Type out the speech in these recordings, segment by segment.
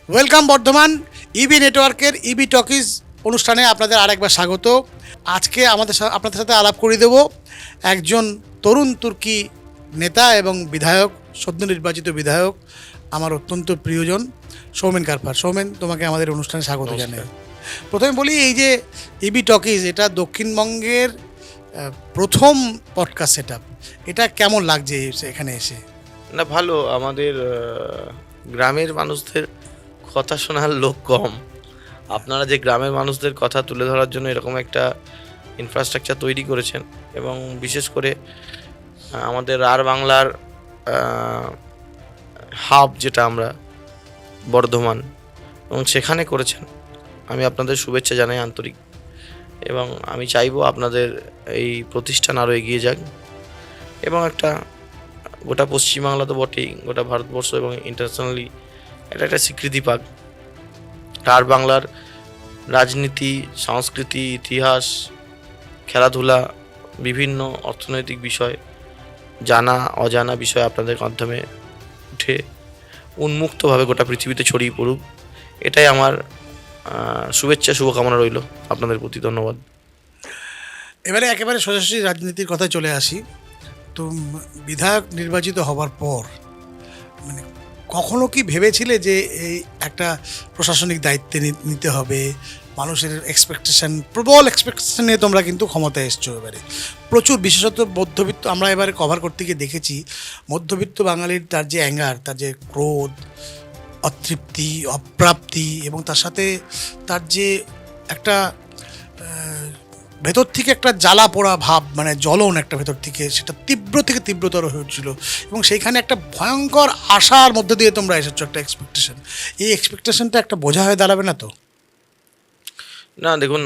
Welcome Bardhaman ইবি নেটওয়ার্কের ইবি talkies অনুষ্ঠানে আপনাদের আরেকবার স্বাগত। আজকে আপনাদের সাথে আলাপ করে দেব একজন তরুণ তুর্কি নেতা এবং বিধায়ক, সদ্য নির্বাচিত বিধায়ক, আমার অত্যন্ত প্রিয়জন সৌমেন কারপার। সৌমেন, তোমাকে আমাদের অনুষ্ঠানে স্বাগত জানাই। প্রথমে বলি, এই যে ইবি টকিজ, এটা দক্ষিণবঙ্গের প্রথম পডকাস্ট সেটআপ, এটা কেমন লাগছে এখানে এসে? না, ভালো। আমাদের গ্রামের মানুষদের কথা শোনার লোক কম। আপনারা যে গ্রামের মানুষদের কথা তুলে ধরার জন্য এরকম একটা ইনফ্রাস্ট্রাকচার তৈরি করেছেন, এবং বিশেষ করে আমাদের আর বাংলার হাব যেটা আমরা বর্ধমান, এবং সেখানে করেছেন, আমি আপনাদের শুভেচ্ছা জানাই আন্তরিক। এবং আমি চাইবো আপনাদের এই প্রতিষ্ঠান আরও এগিয়ে যাক এবং একটা গোটা পশ্চিমবাংলা তো বটেই, গোটা ভারতবর্ষ এবং ইন্টারন্যাশনালি এটা একটা স্বীকৃতি পাক। আর বাংলার রাজনীতি, সংস্কৃতি, ইতিহাস, খেলাধুলা, বিভিন্ন অর্থনৈতিক বিষয়, জানা অজানা বিষয় আপনাদের মাধ্যমে উঠে উন্মুক্তভাবে গোটা পৃথিবীতে ছড়িয়ে পড়ুক, এটাই আমার শুভেচ্ছা, শুভকামনা রইল আপনাদের প্রতি। ধন্যবাদ। এবারে একেবারে সোজাসুজি রাজনীতির কথায় চলে আসি। তো বিধায়ক নির্বাচিত হবার পর মানে কখনো কি ভেবেছিলে যে এই একটা প্রশাসনিক দায়িত্বে নিতে হবে? মানুষের এক্সপেকটেশন, প্রবল এক্সপেকটেশন নিয়ে তোমরা কিন্তু ক্ষমতায় এসছো। এবারে প্রচুর, বিশেষত মধ্যবিত্ত, আমরা এবারে কভার করতে গিয়ে দেখেছি মধ্যবিত্ত বাঙালির তার যে অ্যাঙ্গার, তার যে ক্রোধ, অতৃপ্তি, অপ্রাপ্তি, এবং তার সাথে তার যে একটা ভেতর থেকে একটা জ্বালা পোড়া ভাব, মানে জ্বলন একটা ভেতর থেকে, সেটা তীব্র থেকে তীব্রতর হয়েছিল। এবং সেইখানে একটা ভয়ঙ্কর আশার মধ্যে দিয়ে তোমরা এসেছো, একটা এক্সপেকটেশন। এই এক্সপেকটেশনটা একটা বোঝা হয়ে দাঁড়াবে না তো? না, দেখুন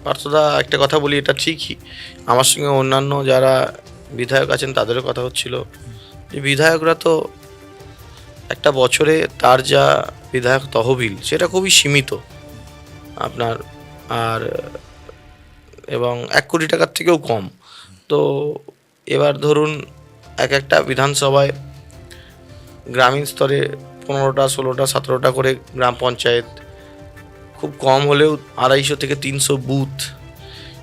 পার্থদা, একটা কথা বলি, এটা ঠিকই। আমার সঙ্গে অন্যান্য যারা বিধায়ক আছেন তাদেরও কথা হচ্ছিল যে বিধায়করা তো একটা বছরে তার যা বিধায়ক তহবিল সেটা খুবই সীমিত আপনার, আর এবং 1 কোটি টাকার থেকেও কম। তো এবার ধরুন একটা বিধানসভায় গ্রামীণ স্তরে 15টা, 16টা, 17টা করে গ্রাম পঞ্চায়েত, খুব কম হলেও 250 থেকে 300 বুথ,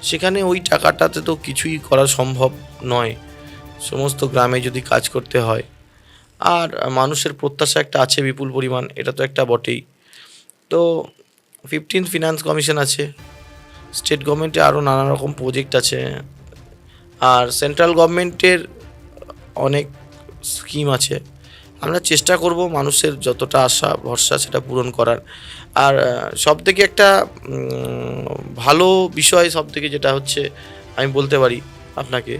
সেখানে ওই টাকাটাতে তো কিছুই করা সম্ভব নয় সমস্ত গ্রামে যদি কাজ করতে হয়। আর মানুষের প্রত্যাশা একটা আছে বিপুল পরিমাণ, এটা তো একটা বটেই। তো 15th ফিনান্স কমিশন আছে, স্টেট গভর্নমেন্টে আরও নানা রকম প্রজেক্ট আছে, আর সেন্ট্রাল গভর্নমেন্টের অনেক স্কিম আছে। আমরা চেষ্টা করব মানুষের যতটা আশা ভরসা সেটা পূরণ করার। আর সবথেকে একটা ভালো বিষয়, সবথেকে যেটা হচ্ছে আমি বলতে পারি আপনাকে,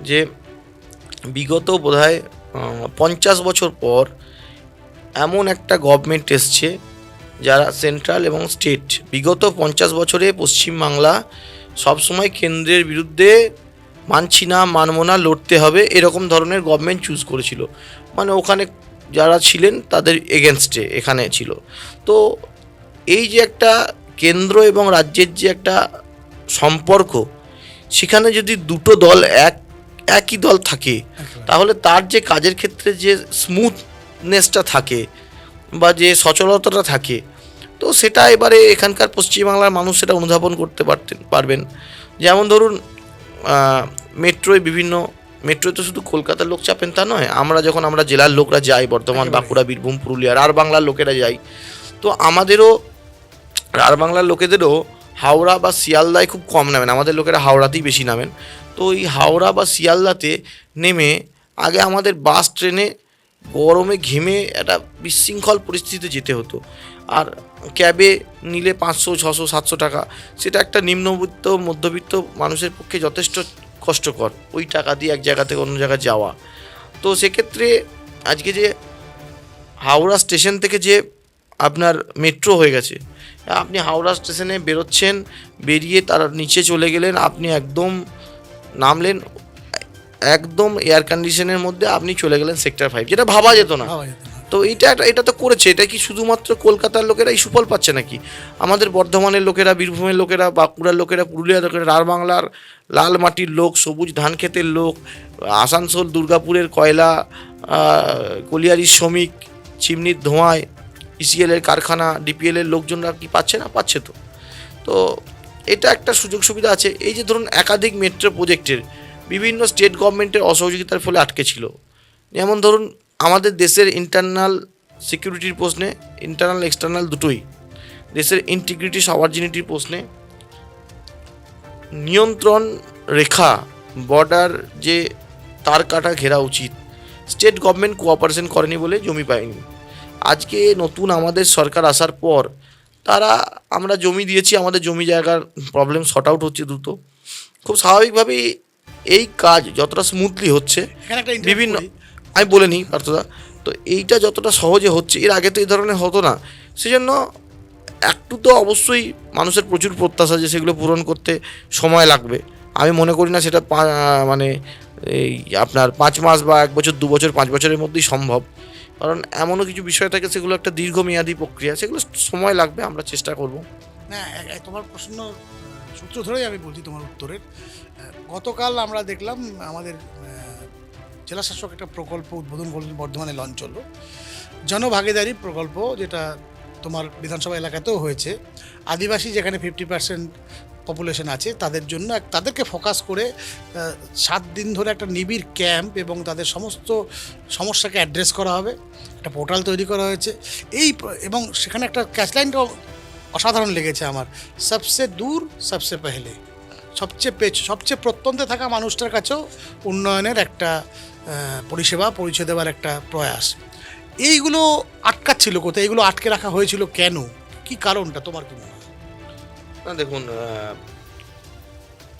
যে বিগত বোধহয় 50 বছর পর এমন একটা গভর্নমেন্ট এসছে যারা সেন্ট্রাল এবং স্টেট, বিগত 50 বছরে পশ্চিমবাংলা সবসময় কেন্দ্রের বিরুদ্ধে মানছি না, মানব না, লড়তে হবে, এরকম ধরনের গভর্নমেন্ট চুজ করেছিল। মানে ওখানে যারা ছিলেন তাদের এগেনস্টে এখানে ছিল। তো এই যে একটা কেন্দ্র এবং রাজ্যের যে একটা সম্পর্ক, সেখানে যদি দুটো দল একই দল থাকে, তাহলে তার যে কাজের ক্ষেত্রে যে স্মুথনেসটা থাকে বা যে সচলতাটা থাকে, তো সেটা এবারে এখানকার পশ্চিমবাংলার মানুষ সেটা অনুধাবন করতে পারবেন। যেমন ধরুন মেট্রোয় মেট্রোয় তো শুধু কলকাতার লোক চাপেন তা নয়, আমরা জেলার লোকরা যাই, বর্ধমান, বাঁকুড়া, বীরভূম, পুরুলিয়া, আর বাংলার লোকেরা যাই, তো আমাদেরও আর বাংলার লোকেদেরও হাওড়া বা শিয়ালদায় খুব কম নামেন, আমাদের লোকেরা হাওড়াতেই বেশি নামেন। তো এই হাওড়া বা শিয়ালদাতে নেমে আগে আমাদের বাস ট্রেনে গরমে ঘেমে একটা বিশৃঙ্খল পরিস্থিতিতে যেতে হতো। আর ক্যাবে নিলে 500, 600, 700 টাকা, সেটা একটা নিম্নবিত্ত মধ্যবিত্ত মানুষের পক্ষে যথেষ্ট কষ্টকর, ওই টাকা দিয়ে এক জায়গা থেকে অন্য জায়গায় যাওয়া। তো সেক্ষেত্রে আজকে যে হাওড়া স্টেশন থেকে যে আপনার মেট্রো হয়ে গেছে, আপনি হাওড়া স্টেশনে বেরোচ্ছেন, বেরিয়ে তার নিচে চলে গেলেন, আপনি একদম নামলেন, একদম এয়ার কন্ডিশনের মধ্যে আপনি চলে গেলেন সেক্টর 5, যেটা ভাবা যেত না। তো এটা তো করেছে। এটা কি শুধুমাত্র কলকাতার লোকেরা এই সুফল পাচ্ছে নাকি? আমাদের বর্ধমানের লোকেরা, বীরভূমের লোকেরা, বাঁকুড়ার লোকেরা, পুরুলিয়ার লোকেরা, আর বাংলার লাল মাটির লোক, সবুজ ধান ক্ষেতের লোক, আসানসোল, দুর্গাপুরের কয়লা কলিয়ারির শ্রমিক, চিমনির ধোঁয়ায় ইসিএল এর কারখানা, ডিপিএল এর লোকজনরা কি পাচ্ছে না? পাচ্ছে তো। তো এটা একটা সুযোগ সুবিধা আছে। এই যে ধরুন একাধিক মেট্রো প্রজেক্টের বিভিন্ন স্টেট গভর্নমেন্টের অসহযোগিতার ফলে আটকে ছিল। যেমন ধরুন আমাদের দেশের ইন্টারনাল সিকিউরিটির প্রশ্নে, ইন্টারনাল এক্সটার্নাল দুটোই, দেশের ইন্টিগ্রিটি সভার্জিনিটির প্রশ্নে নিয়ন্ত্রণ রেখা, বর্ডার যে তার কাটা ঘেরা উচিত, স্টেট গভর্নমেন্ট কোঅপারেশন করেনি বলে জমি পায়নি। আজকে নতুন আমাদের সরকার আসার পর আমরা জমি দিয়েছি, আমাদের জমি জায়গার প্রবলেম শর্ট আউট হচ্ছে দ্রুত। খুব স্বাভাবিকভাবেই এই কাজ যতটা স্মুথলি হচ্ছে, এখানে একটা বিভিন্ন আমি বলে নিই পার্থদা, তো এইটা যতটা সহজে হচ্ছে, এর আগে তো এই ধরনের হতো না। সেজন্য একটু তো অবশ্যই মানুষের প্রচুর প্রত্যাশা যে সেগুলো পূরণ করতে সময় লাগবে। আমি মনে করি না সেটা মানে এই আপনার 5 মাস বা 1 বছর, 2 বছর, 5 বছরের মধ্যেই সম্ভব। কারণ এমনও কিছু বিষয় থাকে সেগুলো একটা দীর্ঘমেয়াদী প্রক্রিয়া, সেগুলো সময় লাগবে, আমরা চেষ্টা করব। না, তোমার প্রশ্ন সূত্র ধরেই আমি বলছি তোমার উত্তরের। গতকাল আমরা দেখলাম আমাদের জেলা শাসক একটা প্রকল্প উদ্বোধন করলেন, বর্ধমানে লঞ্চ হলো, জনভাগিদারি প্রকল্প, যেটা তোমার বিধানসভা এলাকাতেও হয়েছে। আদিবাসী যেখানে 50% পপুলেশন আছে তাদের জন্য তাদেরকে ফোকাস করে 7 দিন ধরে একটা নিবিড় ক্যাম্প এবং তাদের সমস্ত সমস্যাকে অ্যাড্রেস করা হবে। একটা পোর্টাল তৈরি করা হয়েছে এবং সেখানে একটা ক্যাচলাইনটাও অসাধারণ লেগেছে আমার, সবসে দূর সবসে পেহলে, সবচেয়ে প্রত্যন্তে থাকা মানুষটার কাছেও উন্নয়নের একটা পরিষেবা দেওয়ার একটা প্রয়াস। এইগুলো আটকাচ্ছিল কোথায়? এগুলো আটকে রাখা হয়েছিল কেন? কি কারণটা তোমার কি মনে হয়? না দেখুন,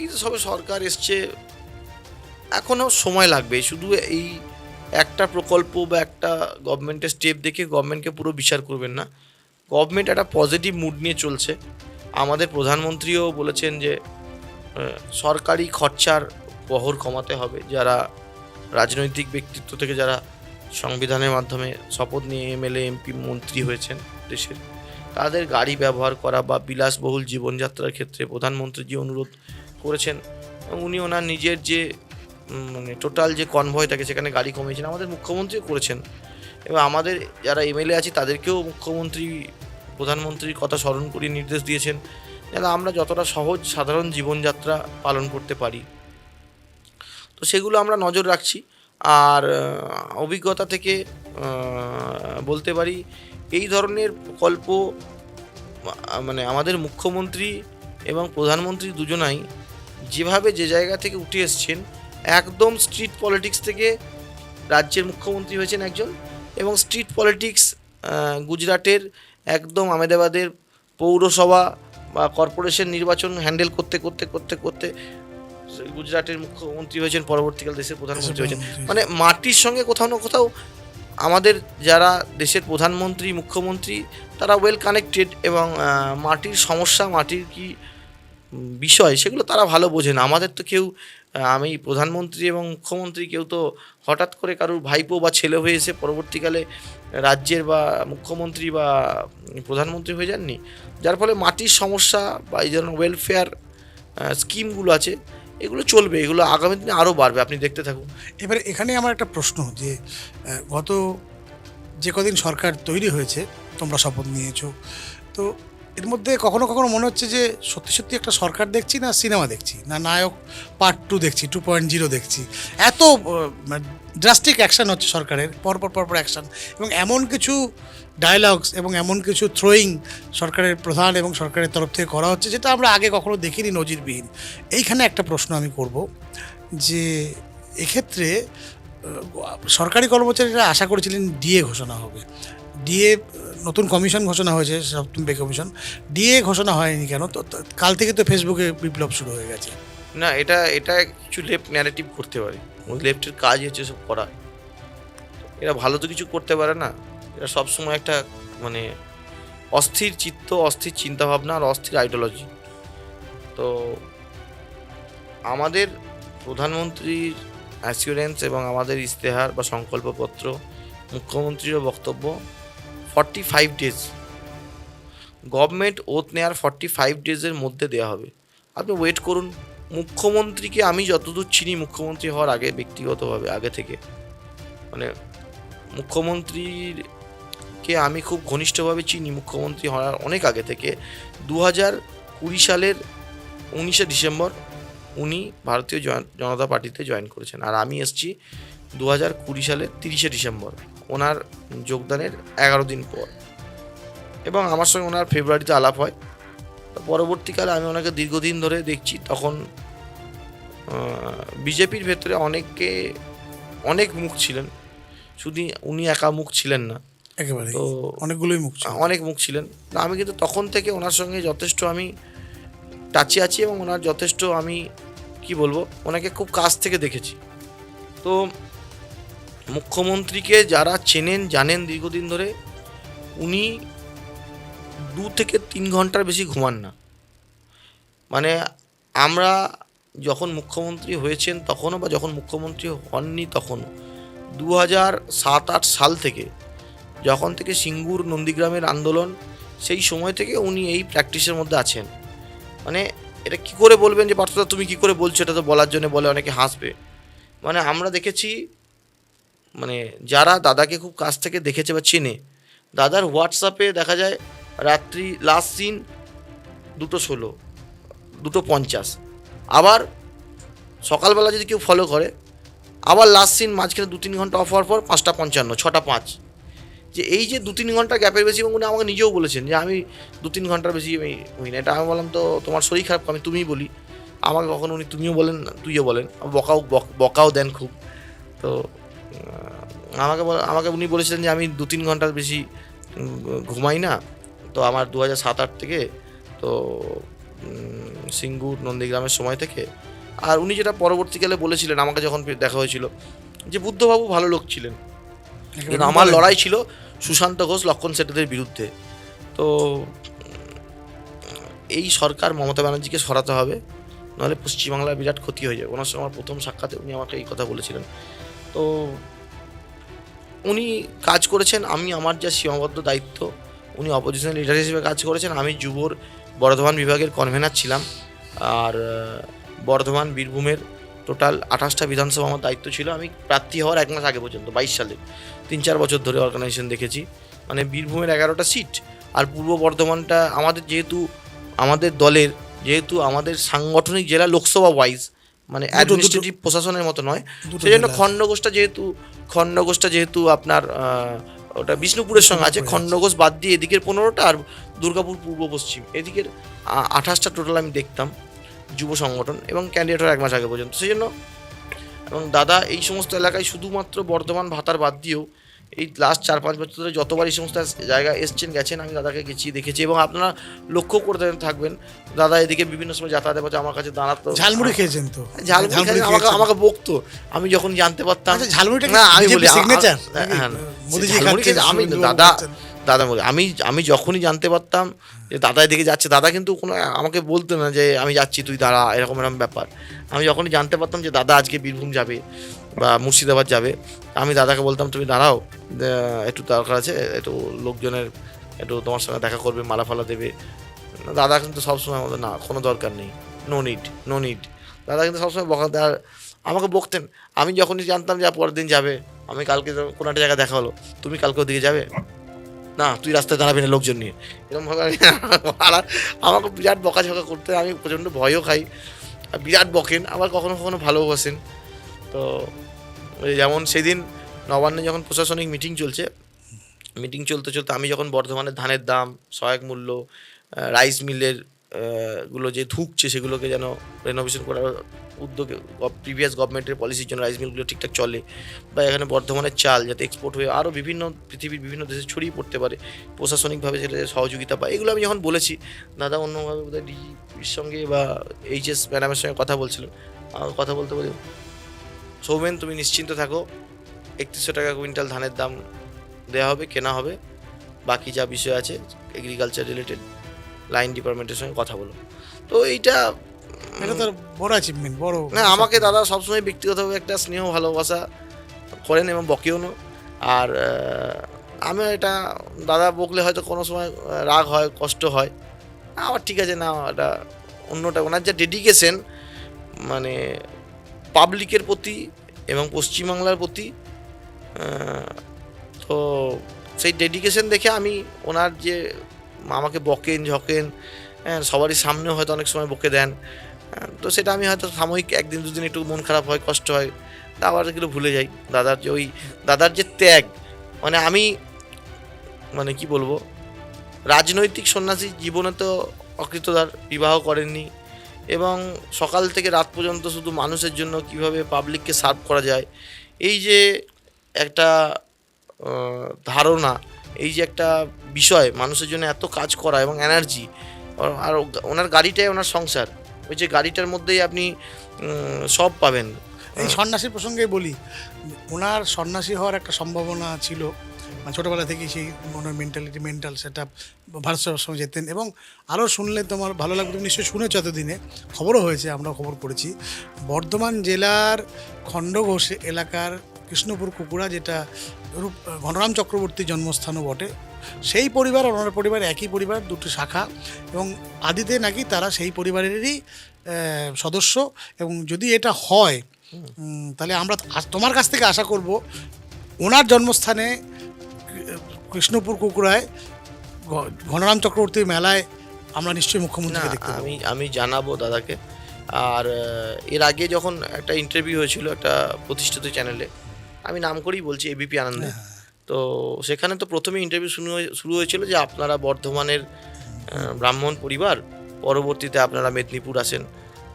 এই তো সবে সরকার এসছে, এখনও সময় লাগবে। শুধু এই একটা প্রকল্প বা একটা গভর্নমেন্টের স্টেপ দেখে গভর্নমেন্টকে পুরো বিচার করবেন না। গভর্নমেন্ট একটা পজিটিভ মুড নিয়ে চলছে। আমাদের প্রধানমন্ত্রীও বলেছেন যে সরকারি খরচার বহর কমাতে হবে। যারা রাজনৈতিক ব্যক্তিত্ব থেকে যারা সংবিধানের মাধ্যমে শপথ নিয়ে এমএলএ, এমপি, মন্ত্রী হয়েছেন দেশের, তাদের গাড়ি ব্যবহার করা বা বিলাসবহুল জীবনযাত্রার ক্ষেত্রে প্রধানমন্ত্রী যে অনুরোধ করেছেন, উনি ওনার নিজের যে মানে টোটাল যে কনভয় থাকে সেখানে গাড়ি কমিয়েছেন, আমাদের মুখ্যমন্ত্রীও করেছেন। এবং আমাদের যারা এমএলএ আছে তাদেরকেও মুখ্যমন্ত্রী প্রধানমন্ত্রীর কথা স্মরণ করিয়ে নির্দেশ দিয়েছেন যেন আমরা যতটা সহজ সাধারণ জীবনযাত্রা পালন করতে পারি। তো সেগুলো আমরা নজর রাখছি। আর অভিজ্ঞতা থেকে বলতে পারি এই ধরনের প্রকল্প মানে আমাদের মুখ্যমন্ত্রী এবং প্রধানমন্ত্রী দুজনাই যেভাবে যে জায়গা থেকে উঠে এসছেন, একদম স্ট্রিট পলিটিক্স থেকে রাজ্যের মুখ্যমন্ত্রী হয়েছেন একজন, এবং স্ট্রিট পলিটিক্স গুজরাটের একদম আহমেদাবাদের পৌরসভা বা কর্পোরেশন নির্বাচন হ্যান্ডেল করতে করতে করতে করতে গুজরাটের মুখ্যমন্ত্রী হয়েছেন, পরবর্তীকাল দেশের প্রধানমন্ত্রী হয়েছেন। মানে মাটির সঙ্গে কোথাও না কোথাও আমাদের যারা দেশের প্রধানমন্ত্রী, মুখ্যমন্ত্রী, তারা ওয়েল কানেক্টেড এবং মাটির সমস্যা, মাটির কি বিষয় সেগুলো তারা ভালো বোঝেন। আমাদের তো কেউ, আমি প্রধানমন্ত্রী এবং মুখ্যমন্ত্রী, কেউ তো হঠাৎ করে কারোর ভাইপো বা ছেলে হয়ে এসে পরবর্তীকালে রাজ্যের বা মুখ্যমন্ত্রী বা প্রধানমন্ত্রী হয়ে যাননি। যার ফলে মাটির সমস্যা বা এই ধরনের ওয়েলফেয়ার স্কিমগুলো আছে, এগুলো চলবে, এগুলো আগামী দিনে আরও বাড়বে, আপনি দেখতে থাকুন। এবারে এখানে আমার একটা প্রশ্ন, যে গত যে কদিন সরকার তৈরি হয়েছে, তোমরা শপথ নিয়েছো, তো এর মধ্যে কখনো কখনো মনে হচ্ছে যে সত্যি সত্যি একটা সরকার দেখছি না সিনেমা দেখছি, না নায়ক পার্ট 2 দেখছি, 2.0 দেখছি। এত ড্রাস্টিক অ্যাকশান হচ্ছে সরকারের, পরপর অ্যাকশান, এবং এমন কিছু ডায়লগস এবং এমন কিছু থ্রোয়িং সরকারের প্রধান এবং সরকারের তরফ থেকে করা হচ্ছে যেটা আমরা আগে কখনো দেখিনি, নজিরবিহীন। এইখানে একটা প্রশ্ন আমি করব যে এক্ষেত্রে সরকারি কর্মচারীরা আশা করেছিলেন ডিএ ঘোষণা হবে, ডিএ নতুন কমিশন ঘোষণা হয়েছে, সপ্তম পে কমিশন, ডিএ ঘোষণা হয়নি কেন? তো কাল থেকে তো ফেসবুকে বিপ্লব শুরু হয়ে গেছে। না, এটা কিছু লেফট ন্যারেটিভ করতে পারে, ওই লেফটের কাজ হচ্ছে সব করা। এরা ভালো তো কিছু করতে পারে না, এরা সবসময় একটা মানে অস্থির চিত্ত, অস্থির চিন্তাভাবনা আর অস্থির আইডিওলজি। তো আমাদের প্রধানমন্ত্রীর অ্যাসিওরেন্স এবং আমাদের ইস্তেহার বা সংকল্পপত্র, মুখ্যমন্ত্রীরও বক্তব্য 45 ডেজ গভর্নমেন্ট ওথ নেওয়ার 45 ডেজের মধ্যে দেওয়া হবে। আপনি ওয়েট করুন। মুখ্যমন্ত্রীকে আমি যতদূর চিনি, মুখ্যমন্ত্রী হওয়ার আগে ব্যক্তিগতভাবে আগে থেকে মানে মুখ্যমন্ত্রীর কে আমি খুব ঘনিষ্ঠভাবে চিনি মুখ্যমন্ত্রী হওয়ার অনেক আগে থেকে। 2020 সালের 19শে ডিসেম্বর উনি ভারতীয় জনতা পার্টিতে জয়েন করেছেন, আর আমি এসেছি 2020 সালের 30শে ডিসেম্বর ওনার যোগদানের 11 দিন পর, এবং আমার সঙ্গে ওনার ফেব্রুয়ারিতে আলাপ হয়। তো পরবর্তীকালে আমি ওনাকে দীর্ঘদিন ধরে দেখছি। তখন বিজেপির ভেতরে অনেক মুখ ছিলেন, শুধু উনি একা মুখ ছিলেন না, একেবারে তো অনেকগুলোই মুখ ছিল। অনেক মুখ ছিলেন। তো আমি কিন্তু তখন থেকে ওনার সঙ্গে যথেষ্ট আমি টাচে আছি, এবং ওনার যথেষ্ট আমি কি বলবো, ওনাকে খুব কাছ থেকে দেখেছি। তো মুখ্যমন্ত্রীকে যারা চেনেন জানেন দীর্ঘদিন ধরে, উনি 2 থেকে 3 ঘন্টার বেশি ঘুমান না। মানে আমরা যখন মুখ্যমন্ত্রী হয়েছেন তখনও, বা যখন মুখ্যমন্ত্রী হননি তখনও, 2007-8 সাল থেকে, যখন থেকে সিঙ্গুর নন্দীগ্রামের আন্দোলন, সেই সময় থেকে উনি এই প্র্যাকটিসের মধ্যে আছেন। মানে এটা কি করে বলবেন যে পার্থদা তুমি কি করে বলছো, এটা তো বলার জন্য বলে অনেকে হাসবে। মানে আমরা দেখেছি, মানে যারা দাদাকে খুব কাছ থেকে দেখেছে বা চেনে, দাদার হোয়াটসঅ্যাপে দেখা যায় রাত্রি লাস্ট সিন 2:16, 2:50, আবার সকালবেলা যদি কেউ ফলো করে, আবার লাস্ট সিন মাঝখানে 2-3 ঘন্টা অফ হওয়ার পর 5:55, 6:05, যে এই যে 2-3 ঘন্টা গ্যাপের বেশি, এবং উনি আমাকে নিজেও বলেছেন যে আমি 2-3 ঘন্টার বেশি আমি হই না। এটা আমি বললাম তো তোমার শরীর খারাপ, আমি তুমিই বলি। আমাকে কখনো উনি তুমিও বলেন, তুইও বলেন, বকাও দেন খুব। তো আমাকে উনি বলেছিলেন যে আমি 2-3 ঘন্টার বেশি ঘুমাই না। তো আমার 2007-8 থেকে, তো সিঙ্গুর নন্দীগ্রামের সময় থেকে। আর উনি যেটা পরবর্তীকালে বলেছিলেন আমাকে যখন দেখা হয়েছিল, যে বুদ্ধবাবু ভালো লোক ছিলেন, কিন্তু আমার লড়াই ছিল সুশান্ত ঘোষ, লক্ষণ সেঠদের বিরুদ্ধে। তো এই সরকার মমতা ব্যানার্জিকে সরাতে হবে, নাহলে পশ্চিমবাংলার বিরাট ক্ষতি হয়ে যাবে। ওনার সঙ্গে আমার প্রথম সাক্ষাতে উনি আমাকে এই কথা বলেছিলেন। তো উনি কাজ করেছেন, আমি আমার যা সীমাবদ্ধ দায়িত্ব, উনি অপোজিশন লিডার হিসেবে কাজ করেছেন, আমি যুবর বর্ধমান বিভাগের কনভেনার ছিলাম। আর বর্ধমান বীরভূমের টোটাল 28টা বিধানসভা আমার দায়িত্ব ছিল। আমি প্রার্থী হওয়ার 1 মাস আগে পর্যন্ত, 22 সালে, 3-4 বছর ধরে অর্গানাইজেশন দেখেছি। মানে বীরভূমের 11টা সিট, আর পূর্ব বর্ধমানটা আমাদের, যেহেতু আমাদের দলের, যেহেতু আমাদের সাংগঠনিক জেলা লোকসভা ওয়াইজ, মানে অ্যাডমিনিস্ট্রেটিভ প্রশাসনের মতো নয়, সেই জন্য খণ্ডঘোষটা যেহেতু আপনার ওটা বিষ্ণুপুরের সঙ্গে আছে, খণ্ডঘোষ বাদ দিয়ে এদিকের 15টা, আর দুর্গাপুর পূর্ব পশ্চিম এদিকের 28টা টোটাল আমি দেখতাম যুব সংগঠন, এবং ক্যান্ডিডেট হওয়ার 1 মাস আগে পর্যন্ত। সেই জন্য, এবং দাদা এই সমস্ত এলাকায় শুধুমাত্র বর্ধমান ভাতার বাদ দিয়েও এই লাস্ট 4-5 বছর ধরে যতবার এই সমস্ত জায়গায় গেছেন, আমি দাদাকে গেছি, দেখেছি। এবং আপনারা লক্ষ্য করতে থাকবেন, দাদা এদিকে বিভিন্ন সময় যাতায়াতের পথে আমার কাছে দাঁড়াতো। ঝালমুড়ি খেয়েছেন তো? ঝালমুড়ি খেয়েছেন, আমাকে বকতো। আমি যখন জানতে পারতাম ঝালমুড়িটা না, আমি বলি সিগনেচার, আমি দাদা বলি, আমি যখনই জানতে পারতাম যে দাদা এদিকে যাচ্ছে, দাদা কিন্তু কোনো আমাকে বলতো না যে আমি যাচ্ছি তুই দাঁড়া, এরকম ব্যাপার। আমি যখনই জানতে পারতাম যে দাদা আজকে বীরভূম যাবে বা মুর্শিদাবাদ যাবে, আমি দাদাকে বলতাম তুমি দাঁড়াও, একটু দরকার আছে, একটু লোকজনের একটু তোমার সঙ্গে দেখা করবে, মালা ফালা দেবে। দাদা কিন্তু সবসময় আমাদের না, কোনো দরকার নেই, নো নিড। দাদা কিন্তু সবসময় আমাকে বকতেন। আমি যখনই জানতাম যে পরের দিন যাবে, আমি কালকে কোনো একটা জায়গায় দেখা হলো, তুমি কালকে ওদিকে যাবে না, তুই রাস্তায় দাঁড়াবি না লোকজন নিয়ে, এরকমভাবে আমাকে বিরাট বকাঝকা করতে, আমি প্রচণ্ড ভয়ও খাই, বিরাট বকেন, আবার কখনো কখনো ভালোবাসেন। তো যেমন সেদিন নবান্নে যখন প্রশাসনিক মিটিং চলতে আমি যখন বর্ধমানের ধানের দাম, সহায়ক মূল্য, রাইস মিলের গুলো যে ধুঁকছে সেগুলোকে যেন রেনোভেশন করার উদ্যোগে, প্রিভিয়াস গভর্নমেন্টের পলিসির জন্য রাইস মিলগুলো ঠিকঠাক চলে, বা এখানে বর্ধমানের চাল যাতে এক্সপোর্ট হয়ে আরও পৃথিবীর বিভিন্ন দেশে ছড়িয়ে পড়তে পারে, প্রশাসনিকভাবে সেটা সহযোগিতা পায়, এগুলো আমি যখন বলেছি, দাদা অন্যভাবে বোধহয় ডিজির সঙ্গে বা এইচএস ম্যাডামের সঙ্গে কথা বলছিলেন। কথা বলতে বলি, সৌমেন তুমি নিশ্চিন্ত থাকো, 3100 টাকা কুইন্টাল ধানের দাম দেওয়া হবে, কেনা হবে, বাকি যা বিষয় আছে এগ্রিকালচার রিলেটেড লাইন ডিপার্টমেন্টের সঙ্গে কথা বলো। তো এটা তো বড় অ্যাচিভমেন্ট, বড় না। আমাকে দাদা সবসময় ব্যক্তিগতভাবে একটা স্নেহ ভালোবাসা করেন এবং বকেও না। আর আমি এটা দাদা বকলে হয়তো কোনো সময় রাগ হয়, কষ্ট হয়, আবার ঠিক আছে না, এটা অন্যটা। ওনার যা ডেডিকেশন, মানে পাবলিকের প্রতি এবং পশ্চিমবাংলার প্রতি, তো সেই ডেডিকেশন দেখে আমি ওনার যে আমাকে বকেন ঝকেন, হ্যাঁ, সবারই সামনেও হয়তো অনেক সময় বকে দেন, তো সেটা আমি হয়তো সাময়িক একদিন দুদিন একটু মন খারাপ হয়, কষ্ট হয়, তা আবার এগুলো ভুলে যাই। দাদার যে ত্যাগ, মানে আমি মানে কি বলবো, রাজনৈতিক সন্ন্যাসী জীবনে তো অকৃতদার, বিবাহ করেননি এবং সকাল থেকে রাত পর্যন্ত শুধু মানুষের জন্য কিভাবে পাবলিককে সার্ভ করা যায়, এই যে একটা ধারণা, এই যে একটা বিষয়, মানুষের জন্য এত কাজ করা এবং এনার্জি। আর ওনার গাড়িটাই ওনার সংসার, ওই যে গাড়িটার মধ্যেই আপনি সব পাবেন। এই সন্ন্যাসীর প্রসঙ্গে বলি, ওনার সন্ন্যাসী হওয়ার একটা সম্ভাবনা ছিল, মানে ছোটোবেলা থেকেই সেই ওনার মেন্টাল সেট আপ, ভারত সেবাশ্রমে যেতেন। এবং আরও শুনলে তোমার ভালো লাগবে, তুমি নিশ্চয়ই শুনেছ এতদিনে, খবরও হয়েছে, আমরাও খবর পড়েছি, বর্ধমান জেলার খণ্ডঘোষ এলাকার কৃষ্ণপুর কুকুরা, যেটা ঘনরাম চক্রবর্তীর জন্মস্থানও বটে, সেই পরিবার আর ওনার পরিবার একই পরিবার, দুটো শাখা, এবং আদিতে নাকি তারা সেই পরিবারেরই সদস্য। এবং যদি এটা হয় তাহলে আমরা তোমার কাছ থেকে আশা করব ওনার জন্মস্থানে কৃষ্ণপুর কুকুরায় ঘনরাম চক্রবর্তীর মেলায় আমরা নিশ্চয়ই মুখ্যমন্ত্রীকে দেখতে পাবো। আমি জানাবো দাদাকে। আর এর আগে যখন একটা ইন্টারভিউ হয়েছিল একটা প্রতিষ্ঠিত চ্যানেলে, আমি নাম করেই বলছি, এবিপি আনন্দে, তো সেখানে তো প্রথমে ইন্টারভিউ শুরু হয়েছিল যে আপনারা বর্ধমানের ব্রাহ্মণ পরিবার, পরবর্তীতে আপনারা মেদিনীপুর আসেন।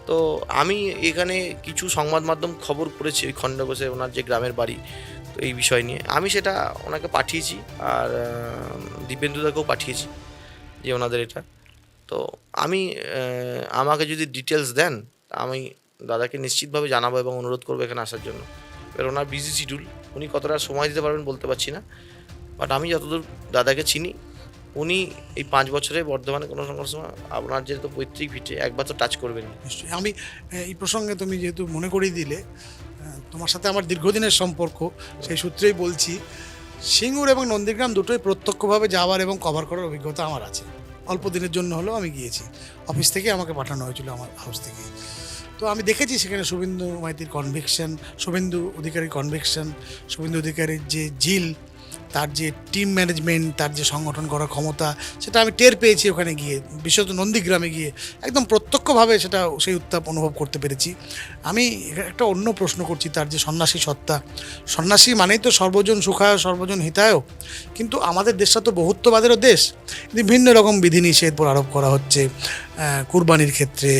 তো আমি এখানে কিছু সংবাদ মাধ্যম খবর করেছি ওই খণ্ডঘোষে ওনার যে গ্রামের বাড়ি, তো এই বিষয় নিয়ে আমি সেটা ওনাকে পাঠিয়েছি, আর দীপেন্দুদাকেও পাঠিয়েছি যে ওনাদের এটা। তো আমি আমাকে যদি ডিটেলস দেন আমি দাদাকে নিশ্চিতভাবে জানাবো এবং অনুরোধ করবো এখানে আসার জন্য। এবার ওনার বিজি শিডিউল, উনি কতটা সময় দিতে পারবেন বলতে পারছি না, বাট আমি যতদূর দাদাকে চিনি, উনি এই 5 বছরে বর্ধমানে কোনো সময় আপনার যেহেতু পৈতৃক ভিটে একবার তো টাচ করবেন। নিশ্চয়ই। আমি এই প্রসঙ্গে তুমি যেহেতু মনে করিয়ে দিলে, তোমার সাথে আমার দীর্ঘদিনের সম্পর্ক, সেই সূত্রেই বলছি, সিঙ্গুর এবং নন্দীগ্রাম দুটোই প্রত্যক্ষভাবে যাওয়ার এবং কভার করার অভিজ্ঞতা আমার আছে। অল্প দিনের জন্য হলেও আমি গিয়েছি, অফিস থেকে আমাকে পাঠানো হয়েছিল, আমার হাউস থেকে। তো আমি দেখেছি সেখানে শুভেন্দু মাইতির কনভিকশন, শুভেন্দু অধিকারীর কনভিকশন, শুভেন্দু অধিকারীর যে জিল, তার যে টিম ম্যানেজমেন্ট, তার যে সংগঠন করার ক্ষমতা, সেটা আমি টের পেয়েছি ওখানে গিয়ে, বিশেষত নন্দীগ্রামে গিয়ে একদম প্রত্যক্ষভাবে সেটা, সেই উত্তাপ অনুভব করতে পেরেছি। আমি একটা অন্য প্রশ্ন করছি, তার যে সন্ন্যাসী সত্তা, সন্ন্যাসী মানেই তো সর্বজন সুখায় সর্বজন হিতায়, কিন্তু আমাদের দেশটা তো বহুত্ববাদেরও দেশ, বিভিন্ন রকম বিধিনিষেধ আরোপ করা হচ্ছে, কুরবানির ক্ষেত্রে,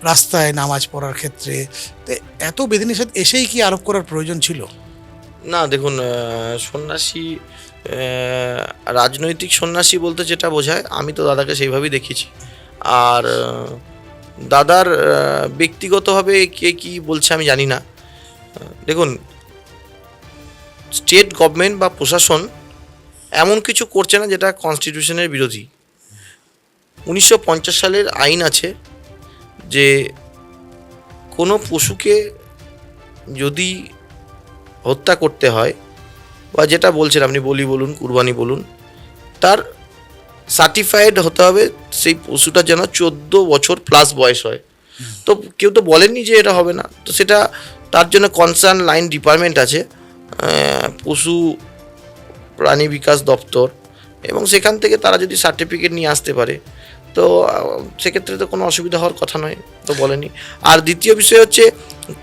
রাস্তায় নামাজ পড়ার ক্ষেত্রে, তো এত বিধিনিষেধ এসেই কি আরোপ করার প্রয়োজন ছিল? না দেখুন, সন্ন্যাসী, রাজনৈতিক সন্ন্যাসী বলতে যেটা বোঝায়, আমি তো দাদাকে সেইভাবেই দেখিয়েছি। আর দাদার ব্যক্তিগতভাবে কে কী বলছে আমি জানি না। দেখুন, স্টেট গভর্নমেন্ট বা প্রশাসন এমন কিছু করছে না যেটা কনস্টিটিউশনের বিরোধী। 1950 সালের আইন আছে যে কোনো পশুকে যদি হত্যা করতে হয়, বা যেটা বলছেন আপনি, বলি বলুন, কুরবানি বলুন, তার সার্টিফাইড হতে হবে সেই পশুটা যেন 14 বছর প্লাস বয়স হয়। তো কেউ তো বলেননি যে এটা হবে না, তো সেটা তার জন্য কনসার্ন লাইন ডিপার্টমেন্ট আছে, পশু প্রাণী বিকাশ দপ্তর, এবং সেখান থেকে তারা যদি সার্টিফিকেট নিয়ে আসতে পারে তো সেক্ষেত্রে তো কোনো অসুবিধা হওয়ার কথা নয়, তো বলেনি। আর দ্বিতীয় বিষয় হচ্ছে,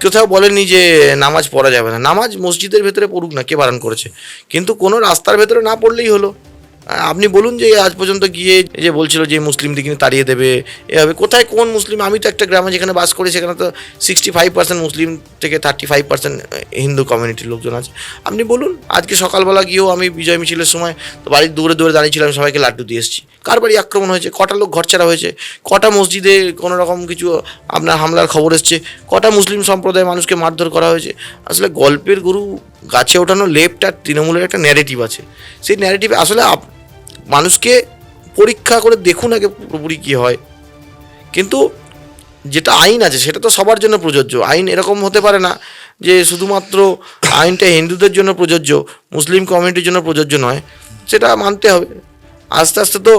কোথাও বলেনি যে নামাজ পড়া যাবে না, নামাজ মসজিদের ভেতরে পড়ুক না, কে বারণ করেছে, কিন্তু কোনো রাস্তার ভেতরে না পড়লেই হলো। আপনি বলুন যে আজ পর্যন্ত গিয়ে যে বলছিল যে মুসলিমদের কিন্তু তাড়িয়ে দেবে, এভাবে কোথায় কোন মুসলিম? আমি তো একটা গ্রামে যেখানে বাস করি সেখানে তো 65% মুসলিম থেকে 35% হিন্দু কমিউনিটির লোকজন আছে। আপনি বলুন, আজকে সকালবেলা গিয়েও আমি বিজয় মিছিলের সময় তো বাড়ির দূরে দূরে দাঁড়িয়েছিলাম, সবাইকে লাড্ডু দিয়ে এসেছি। কার বাড়ি আক্রমণ হয়েছে, কটা লোক ঘরছাড়া হয়েছে, কটা মসজিদে কোনো রকম কিছু আপনার হামলার খবর এসছে, কটা মুসলিম সম্প্রদায়ের মানুষকে মারধর করা হয়েছে। আসলে গল্পের গুরু গাছে ওঠানো লেফট আর তৃণমূলের একটা ন্যারেটিভ আছে, সেই ন্যারেটিভে আসলে মানুষকে পরীক্ষা করে দেখুন আগে পুরোপুরি কী হয়। কিন্তু যেটা আইন আছে সেটা তো সবার জন্য প্রযোজ্য। আইন এরকম হতে পারে না যে শুধুমাত্র আইনটা হিন্দুদের জন্য প্রযোজ্য, মুসলিম কমিউনিটির জন্য প্রযোজ্য নয়, সেটা মানতে হবে। আস্তে আস্তে তো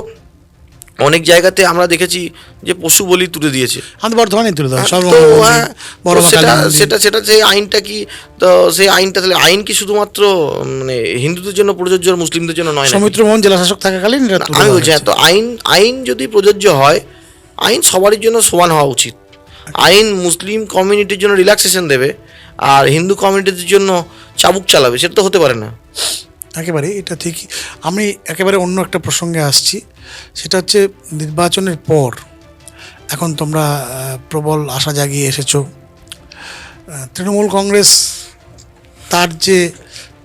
অনেক জায়গাতে আমরা দেখেছি যে পশু বলি তুলে দিয়েছে। আমাদের বর্ধমানে তুলে দেওয়া তো বড় তো সেটা সেই আইনটা কি, তো সেই আইনটা তাহলে আইন কি শুধুমাত্র মানে হিন্দুদের জন্য প্রযোজ্য আর মুসলিমদের জন্য নয়? সৌমিত্র মোহন জেলা শাসক থাকাকালীন এটা তুলে আমি দেওয়া বলছি হয়েছে। তো আইন যদি প্রযোজ্য হয়, আইন সবারই জন্য সমান হওয়া উচিত। আইন মুসলিম কমিউনিটির জন্য রিল্যাক্সেশন দেবে আর হিন্দু কমিউনিটির জন্য চাবুক চালাবে, সেটা তো হতে পারে না। একেবারে এটা ঠিকই। আমি একেবারে অন্য একটা প্রসঙ্গে আসছি, সেটা হচ্ছে নির্বাচনের পর এখন তোমরা প্রবল আশা জাগিয়ে এসেছো। তৃণমূল কংগ্রেস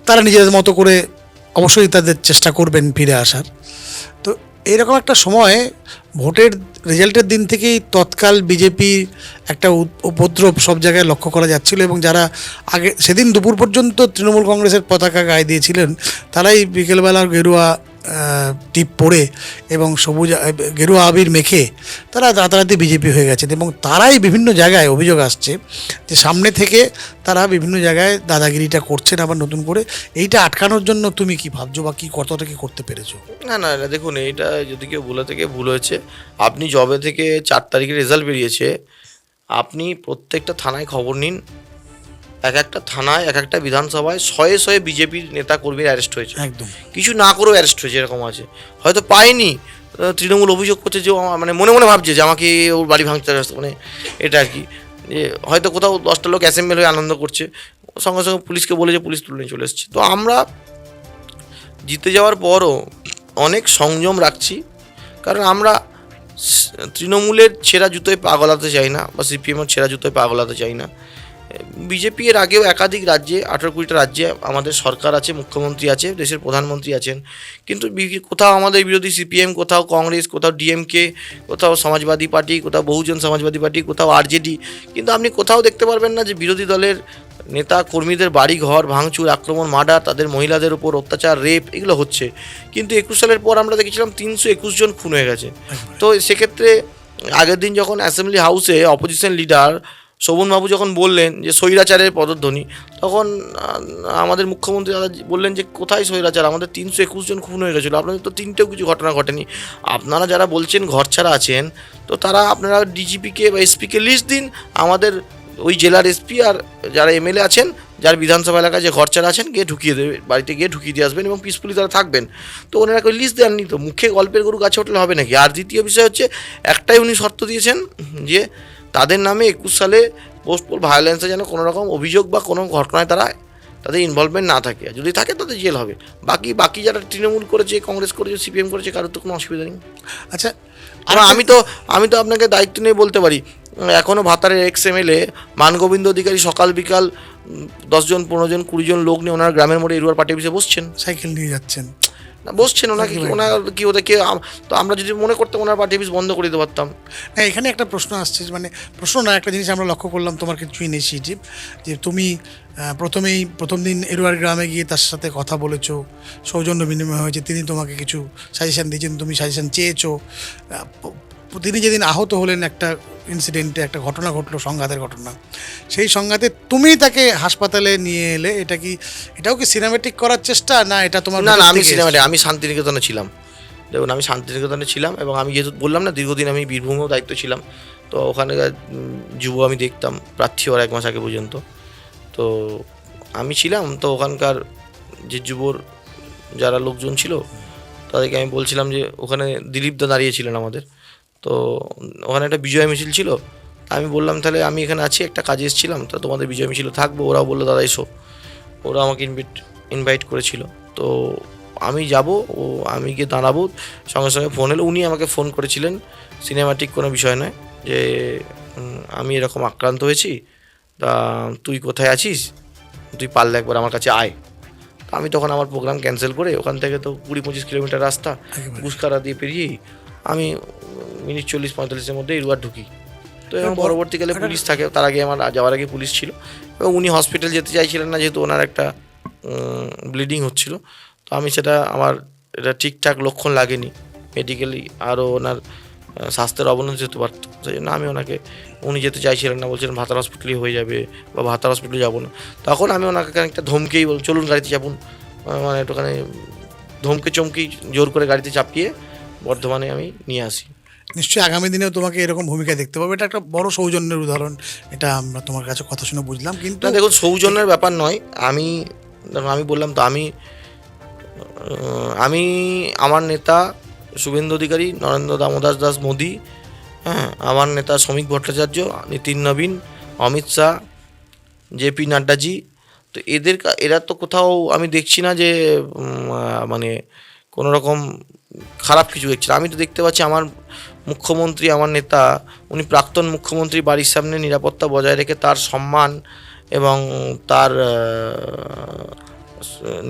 তারা নিজেদের মতো করে অবশ্যই তাদের চেষ্টা করবেন ফিরে আসার। তো এইরকম একটা সময় ভোটের রেজাল্টের দিন থেকেই তৎকাল বিজেপি একটা উপদ্রব সব জায়গায় লক্ষ্য করা যাচ্ছিল, এবং যারা আগে সেদিন দুপুর পর্যন্ত তৃণমূল কংগ্রেসের পতাকা গায়ে দিয়েছিলেন তারাই বিকেলবেলার গেরুয়া টিপ পরে এবং সবুজ গেরুয়া আবির মেখে তারা রাতারাতি বিজেপি হয়ে গেছেন, এবং তারাই বিভিন্ন জায়গায় অভিযোগ আসছে যে সামনে থেকে তারা বিভিন্ন জায়গায় দাদাগিরিটা করছেন আবার নতুন করে। এইটা আটকানোর জন্য তুমি কি ভাবছো বা কি কতটা কি করতে পেরেছো? না দেখুন, এইটা যদি কেউ বলে থেকে ভুল হয়েছে। আপনি জবে থেকে 4 তারিখে রেজাল্ট বেরিয়েছে, আপনি প্রত্যেকটা থানায় খবর নিন, এক একটা থানায় এক একটা বিধানসভায় শয়ে বিজেপির নেতা কর্মীর অ্যারেস্ট হয়েছে। একদম কিছু না করেও অ্যারেস্ট হয়েছে, এরকম আছে। হয়তো পায়নি, তৃণমূল অভিযোগ করছে যে মানে মনে মনে ভাবছে যে আমাকে ওর বাড়ি ভাঙতে আসতে, মানে এটা আর কি, যে হয়তো কোথাও 10টা লোক অ্যাসেম্বল হয়ে আনন্দ করছে, সঙ্গে সঙ্গে পুলিশকে বলেছে, পুলিশ তুলে নিয়ে চলে এসেছে। তো আমরা জিতে যাওয়ার পরও অনেক সংযম রাখছি, কারণ আমরা তৃণমূলের ছেঁড়া জুতোয় পা গলাতে চাই না, বা সিপিএমের ছেঁড়া জুতোয় পা গলাতে চাই না। বিজেপি এর আগেও একাধিক রাজ্যে 18-20টা রাজ্যে আমাদের সরকার আছে, মুখ্যমন্ত্রী আছে, দেশের প্রধানমন্ত্রী আছেন, কিন্তু কোথাও আমাদের বিরোধী সিপিএম, কোথাও কংগ্রেস, কোথাও ডিএমকে, কোথাও সমাজবাদী পার্টি, কোথাও বহুজন সমাজবাদী পার্টি, কোথাও আরজেডি, কিন্তু আপনি কোথাও দেখতে পারবেন না যে বিরোধী দলের নেতা কর্মীদের বাড়ি ঘর ভাঙচুর, আক্রমণ, মার্ডার, তাদের মহিলাদের উপর অত্যাচার, রেপ, এগুলো হচ্ছে। কিন্তু 21 সালের পর আমরা দেখেছিলাম 321 জন খুন হয়ে গেছে। তো সেক্ষেত্রে আগের দিন যখন অ্যাসেম্বলি হাউসে অপোজিশন লিডার শোভনবাবু যখন বললেন যে স্বৈরাচারের পদধ্বনি, তখন আমাদের মুখ্যমন্ত্রী দাদা বললেন যে কোথায় স্বৈরাচার, আমাদের 321 জন খুন হয়ে গেছিলো, আপনাদের তো তিনটেও কিছু ঘটনা ঘটেনি। আপনারা যারা বলছেন ঘর ছাড়া আছেন, তো তারা আপনারা ডিজিপিকে বা এসপিকে লিস্ট দিন, আমাদের ওই জেলার এসপি আর যারা এমএলএ আছেন, যার বিধানসভা এলাকায় যে ঘর ছাড়া আছেন, গিয়ে ঢুকিয়ে দেবে, বাড়িতে গিয়ে ঢুকিয়ে দিয়ে আসবেন এবং পিসফুলি তারা থাকবেন। তো ওনারা ওই লিস্ট দেননি, তো মুখে গল্পের গরু গাছে উঠলে হবে নাকি? আর দ্বিতীয় বিষয় হচ্ছে, একটাই উনি শর্ত দিয়েছেন যে তাদের নামে 21 সালে পোস্টপোল ভায়োলেন্সে যেন কোনো রকম অভিযোগ বা কোনো ঘটনায় তাদের ইনভলভমেন্ট না থাকে, যদি থাকে তাদের জেল হবে। বাকি যারা তৃণমূল করেছে, কংগ্রেস করেছে, সিপিএম করেছে, কারোর তো কোনো অসুবিধা নেই। আচ্ছা, আর আমি তো আপনাকে দায়িত্ব নিয়ে বলতে পারি, এখনও ভাতারের এক্সএমএলএ মানগোবিন্দ অধিকারী সকাল বিকাল 10 জন 15 জন 20 জন লোক নিয়ে ওনার গ্রামের মোড়ে এরুয়ার পার্টি অফিসে বসছেন, সাইকেল নিয়ে যাচ্ছেন, বসছেন ওনাকে ওনার কি হতে কে, তো আমরা যদি মনে করতাম ওনার পার্টি অফিস বন্ধ করে দিতে পারতাম। হ্যাঁ, এখানে একটা প্রশ্ন আসছে, মানে প্রশ্ন না, একটা জিনিস আমরা লক্ষ্য করলাম তোমার কিছু ইনিশিয়েটিভ, যে তুমি প্রথম দিন এরুয়ার গ্রামে গিয়ে তার সাথে কথা বলেছো, সৌজন্য বিনিময় হয়েছে, তিনি তোমাকে কিছু সাজেশন দিয়েছেন, তুমি সাজেশন চেয়েছো। তিনি যেদিন আহত হলেন একটা ইনসিডেন্টে, একটা ঘটনা ঘটলো, সংঘাতের ঘটনা, সেই সংঘাতে তুমি তাকে হাসপাতালে নিয়ে এলে, এটাও কি সিনেমেটিক করার চেষ্টা, না এটা তোমার? না, আমি শান্তিনিকেতনে ছিলাম। দেখুন, আমি শান্তিনিকেতনে ছিলাম, এবং আমি যেহেতু বললাম না দীর্ঘদিন আমি বীরভূমেও দায়িত্ব ছিলাম, তো ওখানকার যুব আমি দেখতাম প্রার্থী হওয়ার 1 মাস আগে পর্যন্ত, তো আমি ছিলাম। তো ওখানকার যে যুবর যারা লোকজন ছিল তাদেরকে আমি বলছিলাম যে ওখানে দিলীপদা দাঁড়িয়েছিলেন আমাদের, তো ওখানে একটা বিজয় মিছিল ছিল, আমি বললাম তাহলে আমি এখানে আছি, একটা কাজে এসেছিলাম, তো তোমাদের বিজয় মিছিল থাকবো। ওরাও বললো দাদা এসো, ওরা আমাকে ইনভাইট করেছিল, তো আমি যাব, ও আমি গিয়ে দাঁড়াবো, সঙ্গে সঙ্গে ফোন এলো, উনি আমাকে ফোন করেছিলেন, সিনেমাটিক কোনো বিষয় নয়, যে আমি এরকম আক্রান্ত হয়েছি, তা তুই কোথায় আছিস, তুই পারলে একবার আমার কাছে আয়। তো আমি তখন আমার প্রোগ্রাম ক্যান্সেল করে, ওখান থেকে তো 20-25 কিলোমিটার রাস্তা ঘুষকারা দিয়ে পেরিয়েই আমি মিনিট 40-45-এর মধ্যে এরুয়ার ঢুকি। তো এবং পরবর্তীকালে পুলিশ থাকে, তার আগে আমার যাওয়ার আগে পুলিশ ছিল, এবং উনি হসপিটাল যেতে চাইছিলেন না, যেহেতু ওনার একটা ব্লিডিং হচ্ছিল। তো আমি আমার এটা ঠিকঠাক লক্ষণ লাগেনি মেডিকেলি, আরও ওনার স্বাস্থ্যের অবনতি হতে পারত, সেই জন্য উনি যেতে চাইছিলেন না, বলছিলেন ভাতার হসপিটালই হয়ে যাবে, বা ভাতার হসপিটালে যাবো না। তখন আমি ওনাকে একটা ধমকেই চলুন গাড়িতে চাপুন, মানে একটুখানি ধমকে চমকি জোর করে গাড়িতে চাপিয়ে বর্ধমানে আমি নিয়ে আসি। নিশ্চয়ই আগামী দিনেও তোমাকে এরকম ভূমিকা দেখতে পাবো, এটা একটা বড় সৌজন্যের উদাহরণ, এটা আমরা তোমার কাছে কথা শুনে বুঝলাম। কিন্তু না দেখুন, সৌজন্যের ব্যাপার নয়। দেখুন, আমি বললাম তো, আমি আমার নেতা শুভেন্দু অধিকারী, নরেন্দ্র দামোদর দাস মোদী, হ্যাঁ, আমার নেতা শ্রমিক ভট্টাচার্য, নীতিন নবীন, অমিত শাহ, জেপি নাড্ডাজি, তো এরা তো কোথাও আমি দেখছি না যে মানে কোনো রকম খারাপ কিছু দেখছি না। আমি তো দেখতে পাচ্ছি আমার মুখ্যমন্ত্রী, আমার নেতা, উনি প্রাক্তন মুখ্যমন্ত্রী বাড়ির সামনে নিরাপত্তা বজায় রেখে তার সম্মান এবং তার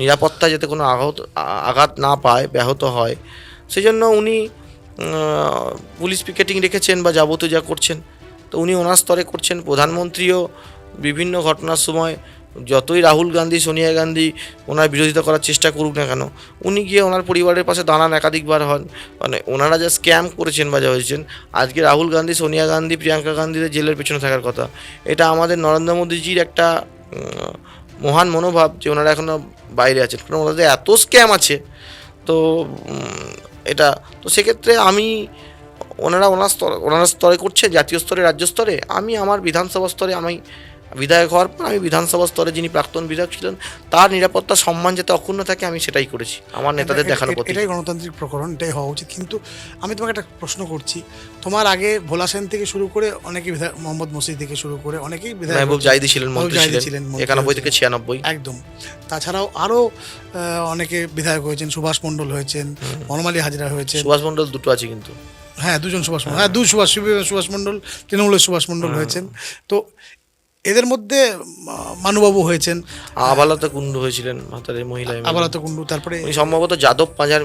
নিরাপত্তা যাতে কোনো আঘাত না পায়, ব্যাহত হয়, সেই জন্য উনি পুলিশ পিকেটিং রেখেছেন বা যাবতীয় যা করছেন, তো উনি ওনার স্তরে করছেন। প্রধানমন্ত্রীও বিভিন্ন ঘটনার সময় যতই রাহুল গান্ধী, সোনিয়া গান্ধী ওনার বিরোধিতা করার চেষ্টা করুক না কেন, উনি গিয়ে ওনার পরিবারের পাশে দাঁড়ান, একাধিকবার হন। মানে ওনারা যা স্ক্যাম করেছেন বা যা হয়েছেন, আজকে রাহুল গান্ধী, সোনিয়া গান্ধী, প্রিয়াঙ্কা গান্ধীদের জেলের পেছনে থাকার কথা। এটা আমাদের নরেন্দ্র মোদীজির একটা মহান মনোভাব যে ওনারা এখনও বাইরে আছেন, কারণ ওনাদের এত স্ক্যাম আছে। তো এটা তো সেক্ষেত্রে আমি ওনারা স্তরে করছে, জাতীয় স্তরে, রাজ্য স্তরে, আমি আমার বিধানসভা স্তরে, আমি বিধায়ক হওয়ার পর আমি বিধানসভা স্তরে যিনি প্রাক্তন বিধায়ক ছিলেন তার নিরাপত্তা সম্মান যাতে অক্ষুণ্ণ থাকে, আমি সেটাই করেছি আমার নেতাদের দেখানো পথে। এটাই গণতান্ত্রিক প্রকরণ, এটাই হওয়া উচিত। কিন্তু আমি তোমাকে একটা প্রশ্ন করছি, তোমার আগে ভোলা সেন থেকে শুরু করে অনেকেই বিধায়ক, মোহাম্মদ মসিদ থেকে শুরু করে অনেকেই বিধায়ক, মেহবুব জাহিদি ছিলেন, মন্ত্রী ছিলেন 91 থেকে 96। একদম। তাছাড়াও আরও অনেকে বিধায়ক হয়েছেন, সুভাষ মণ্ডল হয়েছেন, বনমালী হাজরা হয়েছেন। সুভাষ মণ্ডল দুটো আছে কিন্তু, হ্যাঁ, দুজন সুভাষ মণ্ডল, হ্যাঁ, সুভাষ মণ্ডল, তৃণমূলের সুভাষ মণ্ডল হয়েছেন। তো এদের মধ্যে মানুবাবু হয়েছেন, আবালতা কুণ্ডু হয়েছিলেন, ভাতারের মহিলা আবালতা কুণ্ডু, তারপরে উনি সম্ভবত যাদব পাঁজার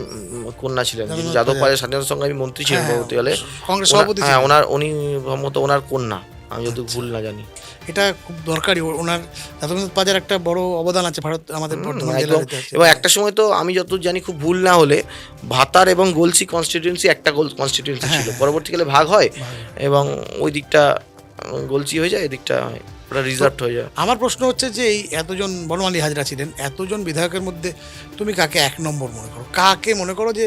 কন্যা ছিলেন, যাদব পাঁজার স্বাধীনতা সংগ্রামী মন্ত্রী ছিলেন পরবর্তীকালে, কংগ্রেস সভাপতি। হ্যাঁ, উনি সম্ভবত ওনার কন্যা, আমি যদি ভুল না জানি। এটা খুব দরকারি, ওনার যাদবনাথ পাঁজার একটা বড় অবদান আছে ভারত, আমাদের বর্ধমান জেলার ইতিহাসে। এবং একটা সময় তো আমি যতদূর জানি, খুব ভুল না হলে, ভাতার এবং গলসি কনস্টিটিউয়েন্সি একটা কনস্টিটিউয়েন্সি ছিল, পরবর্তীকালে ভাগ হয় এবং ওই দিকটা গলসি হয়ে যায়, এদিকটা ওটা রিজার্ভ হয়ে যায়। আমার প্রশ্ন হচ্ছে যে এই এতজন বনমালী হাজরা ছিলেন, এতজন বিধায়কের মধ্যে তুমি কাকে এক নম্বর মনে করো, কাকে মনে করো যে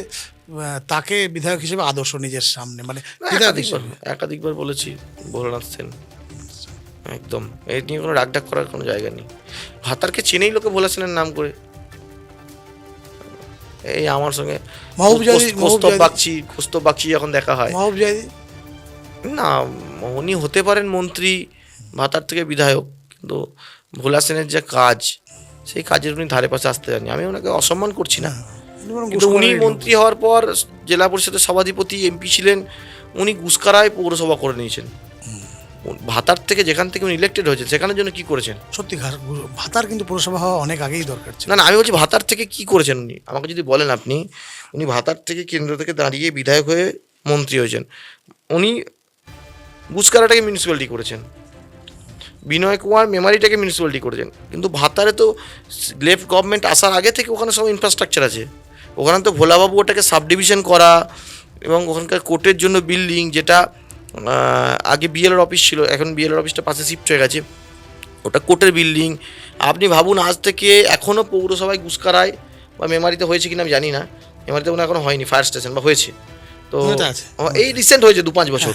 তাকে বিধায়ক হিসেবে আদর্শ নিজের সামনে, মানে একাধিকবার বলেছি ভোলানাথ সেন, একদম এই নিয়ে কোনো রাগডাক করার কোনো জায়গা নেই। ভাতারকে চেনেই লোকে ভোলা সেনের নাম করে। এই আমার সঙ্গে কৌস্তব বাগচি যখন দেখা হয়, না উনি হতে পারেন মন্ত্রী, ভাতার থেকে বিধায়ক, কিন্তু ভোলা সেনের যে কাজ, সেই কাজের উনি ধারে পাশে আসতে জানি। আমি ওনাকে অসম্মান করছি না, কিন্তু উনি মন্ত্রী হওয়ার পর জেলা পরিষদের সভাধিপতি, এমপি ছিলেন, উনি গুসকারায় পৌরসভা করে নিয়েছেন। ভাতার থেকে যেখান থেকে উনি ইলেক্টেড হয়েছেন, সেখানের জন্য কি করেছেন? সত্যি ভাতার কিন্তু পৌরসভা হওয়া অনেক আগেই দরকার ছিল। না, আমি বলছি ভাতার থেকে কি করেছেন উনি, আমাকে যদি বলেন আপনি। উনি ভাতার থেকে কেন্দ্র থেকে দাঁড়িয়ে বিধায়ক হয়ে মন্ত্রী হয়েছেন। উনি গুসকারাটাকে মিউনিসিপ্যালিটি করেছেন, বিনয় কুমার মেমারিটাকে মিউনিসিপ্যালিটি করেছেন, কিন্তু ভাতারে তো লেফট গভর্নমেন্ট আসার আগে থেকে ওখানে সব ইনফ্রাস্ট্রাকচার আছে। ওখানে তো ভোলাবাবু ওটাকে সাব ডিভিশন করা এবং ওখানকার কোর্টের জন্য বিল্ডিং, যেটা আগে বিএলআর অফিস ছিল, এখন বিএলআর অফিসটা পাশে শিফট হয়ে গেছে, ওটা কোর্টের বিল্ডিং। আপনি ভাবুন, আজ থেকে এখনও পৌরসভায় গুসকারায় বা মেমারিতে হয়েছে কিনা আমি জানি না, মেমারিতে কোনো এখনও হয়নি ফায়ার স্টেশন, বা হয়েছে তো এই রিসেন্ট হয়েছে 2-5 বছর,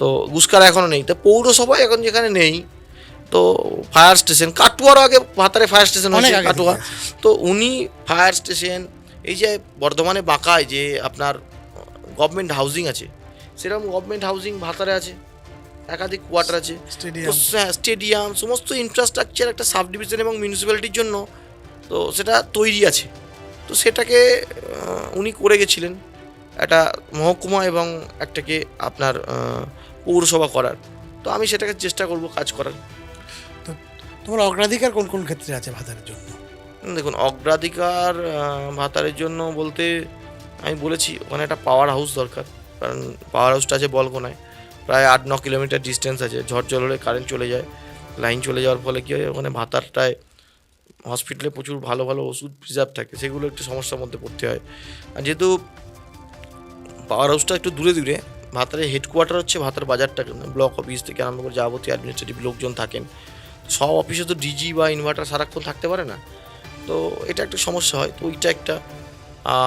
তো গুসকারা এখনও নেই। তো পৌরসভায় এখন যেখানে নেই, তো ফায়ার স্টেশন, কাটুয়ারও আগে ভাতারে ফায়ার স্টেশন হয়েছে, কাটুয়া। তো উনি ফায়ার স্টেশন, এই যে বর্ধমানে বাঁকায় যে আপনার গভর্নমেন্ট হাউজিং আছে, সেরকম গভর্নমেন্ট হাউজিং ভাতারে আছে, একাধিক কোয়ার্টার আছে, স্টেডিয়াম, সমস্ত ইনফ্রাস্ট্রাকচার একটা সাব ডিভিশন এবং মিউনিসিপ্যালিটির জন্য তো সেটা তৈরি আছে। তো সেটাকে উনি করে গেছিলেন একটা মহকুমা এবং একটাকে আপনার পৌরসভা করার। তো আমি সেটাকে চেষ্টা করব কাজ করার। তো তোমার অগ্রাধিকার কোন কোন ক্ষেত্রে আছে ভাতারের জন্য? দেখুন, অগ্রাধিকার ভাতারের জন্য বলতে আমি বলেছি ওখানে একটা পাওয়ার হাউস দরকার, কারণ পাওয়ার হাউসটা আছে বলগোনায়, প্রায় 8-9 কিলোমিটার ডিস্টেন্স আছে। ঝড় জল হলে কারেন্ট চলে যায়, লাইন চলে যাওয়ার ফলে কী হয়, ওখানে ভাতারটায় হসপিটালে প্রচুর ভালো ভালো ওষুধ প্রিজার্ভ থাকে, সেগুলো একটু সমস্যার মধ্যে পড়তে হয়। আর যেহেতু পাওয়ার হাউসটা একটু দূরে দূরে, ভাতারের হেডকোয়ার্টার হচ্ছে ভাতার বাজারটা, ব্লক অফিস থেকে আরম্ভ করে যাবতীয় অ্যাডমিনিস্ট্রেটিভ লোকজন থাকেন, সব অফিসে তো ডিজি বা ইনভার্টার সারাক্ষণ থাকতে পারে না, তো এটা একটা সমস্যা হয়। তো ওইটা একটা।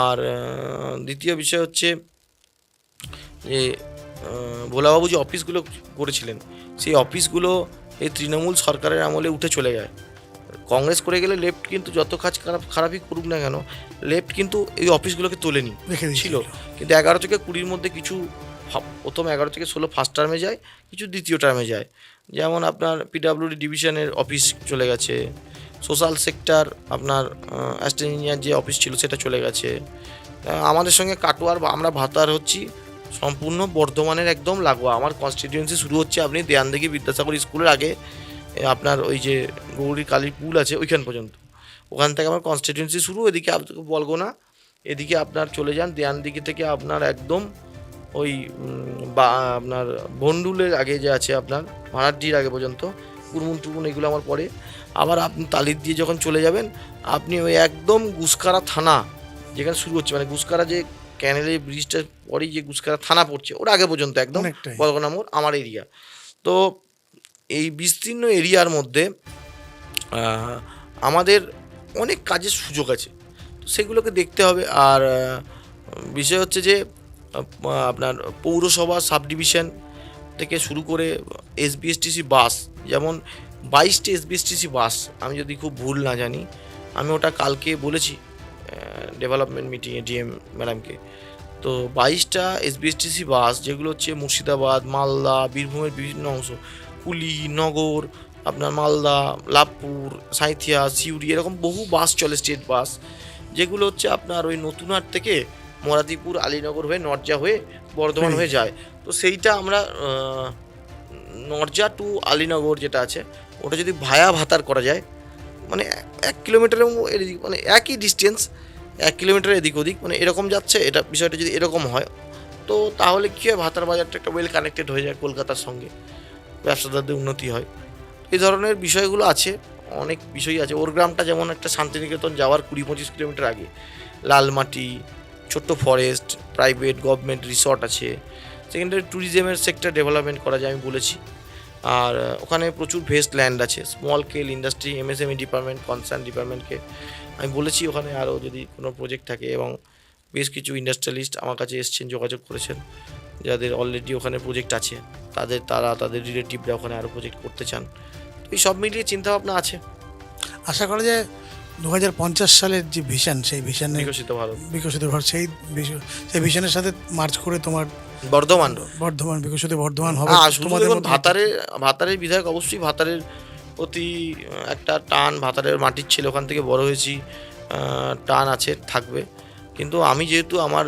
আর দ্বিতীয় বিষয় হচ্ছে যে ভোলাবাবু যে অফিসগুলো করেছিলেন সেই অফিসগুলো এই তৃণমূল সরকারের আমলে উঠে চলে যায়। কংগ্রেস করে গেলে লেফট কিন্তু যত কাজ খারাপই করুক না কেন, লেফট কিন্তু এই অফিসগুলোকে তোলেনি, রেখে ছিল। দিয়েছিল। কিন্তু 11 থেকে 20-র মধ্যে কিছু প্রথম 11 থেকে 16 ফার্স্ট টার্মে যায়, কিছু দ্বিতীয় টার্মে যায়। যেমন আপনার পিডাব্লিউডি ডিভিশনের অফিস চলে গেছে, সোশ্যাল সেক্টর আপনার অ্যাসিস্ট্যান্ট ইঞ্জিনিয়ার যে অফিস ছিল সেটা চলে গেছে। আমাদের সঙ্গে কাটোয়ার বা আমরা ভাতার হচ্ছি সম্পূর্ণ বর্ধমানের একদম লাগোয়া। আমার কনস্টিটিউয়েন্সি শুরু হচ্ছে আপনি দেয়ানদিঘি বিদ্যাসাগর স্কুলের আগে আপনার ওই যে গৌরী কালীর পুল আছে ওইখান পর্যন্ত, ওখান থেকে আমার কনস্টিটিউয়েন্সি শুরু। এদিকে বলবো না, এদিকে আপনার চলে যান দেয়ানদিঘি থেকে আপনার একদম ওই বা আপনার বন্ডুলের আগে যে আছে আপনার ভাড়াটির আগে পর্যন্ত কুরমুন টুরমুন এগুলো আমার পরে। আবার আপনি তালির দিয়ে যখন চলে যাবেন আপনি ওই একদম গুসকারা থানা যেখানে শুরু হচ্ছে, মানে গুসকারা যে ক্যানেলের ব্রিজটার পরেই যে গুসকারা থানা পড়ছে ওর আগে পর্যন্ত একদম অনেকটাই। বলগোনা মোড় আমার এরিয়া। তো এই বিস্তীর্ণ এরিয়ার মধ্যে আমাদের অনেক কাজের সুযোগ আছে, তো সেগুলোকে দেখতে হবে। আর বিষয় হচ্ছে যে আপনার পৌরসভা সাব ডিভিশন থেকে শুরু করে এসবিএসটিসি বাস, যেমন 22টি এসবিএসটিসি বাস, আমি যদি খুব ভুল না জানি, আমি ওটা কালকে বলেছি ডেভেলপমেন্ট মিটিংয়ে ডিএম ম্যাডামকে। তো 22টা এসবিএসটিসি বাস যেগুলো হচ্ছে মুর্শিদাবাদ, মালদা, বীরভূমের বিভিন্ন অংশ, কুলি, নগর, আপনার মালদা, লাভপুর, সাঁইথিয়া, সিউড়ি, এরকম বহু বাস চলে, স্টেট বাস, যেগুলো হচ্ছে আপনার ওই নতুনহাট থেকে মোরাদিপুর, আলীনগর হয়ে নরজা হয়ে বর্ধমান হয়ে যায়। তো সেইটা আমরা নরজা টু আলীনগর যেটা আছে ওটা যদি ভায়া ভাতার করা যায়, মানে 1 কিলোমিটারের মানে একই ডিস্টেন্স, 1 কিলোমিটার এদিক ওদিক, মানে এরকম যাচ্ছে, এটা বিষয়টা যদি এরকম হয় তো তাহলে কী হয়, ভাতার বাজারটা একটা ওয়েল কানেক্টেড হয়ে যায় কলকাতার সঙ্গে, ব্যবসাদারদের উন্নতি হয়। এই ধরনের বিষয়গুলো আছে, অনেক বিষয়ই আছে। ওর গ্রামটা যেমন একটা শান্তিনিকেতন যাওয়ার 20-25 কিলোমিটার আগে, লালমাটি, ছোট্ট ফরেস্ট, প্রাইভেট গভর্নমেন্ট রিসর্ট আছে, সেকেন্ডারি ট্যুরিজমের সেক্টর ডেভেলপমেন্ট করা যায় আমি বলেছি। আর ওখানে প্রচুর ভেস্ট ল্যান্ড আছে, small scale industry, MSME department, concern ডিপার্টমেন্টকে আমি বলেছি ওখানে আরও যদি কোনো প্রজেক্ট থাকে, এবং বেশ কিছু ইন্ডাস্ট্রিয়ালিস্ট আমার কাছে এসছেন, যোগাযোগ করেছেন, যাদের অলরেডি ওখানে প্রজেক্ট আছে, তাদের রিলেটিভরা ওখানে আরও প্রজেক্ট করতে চান। তো এই সব মিলিয়ে চিন্তাভাবনা আছে। আশা করা যায় 2050 সালের যে ভিশন, সেই ভিশনে বিকশিত ভারত, বিকশিত ভারত, সেই ভিশনের সাথে মার্চ করে তোমার বর্ধমান বিকশিত বর্ধমান হবে। শুধু তোমাদের দেখুন মতো ভাতারের বিধায়ক অবশ্যই ভাতারের প্রতি একটা টান, ভাতারের মাটির ছেলে, ওখান থেকে বড় হয়েছি, টান আছে, থাকবে। কিন্তু আমি যেহেতু আমার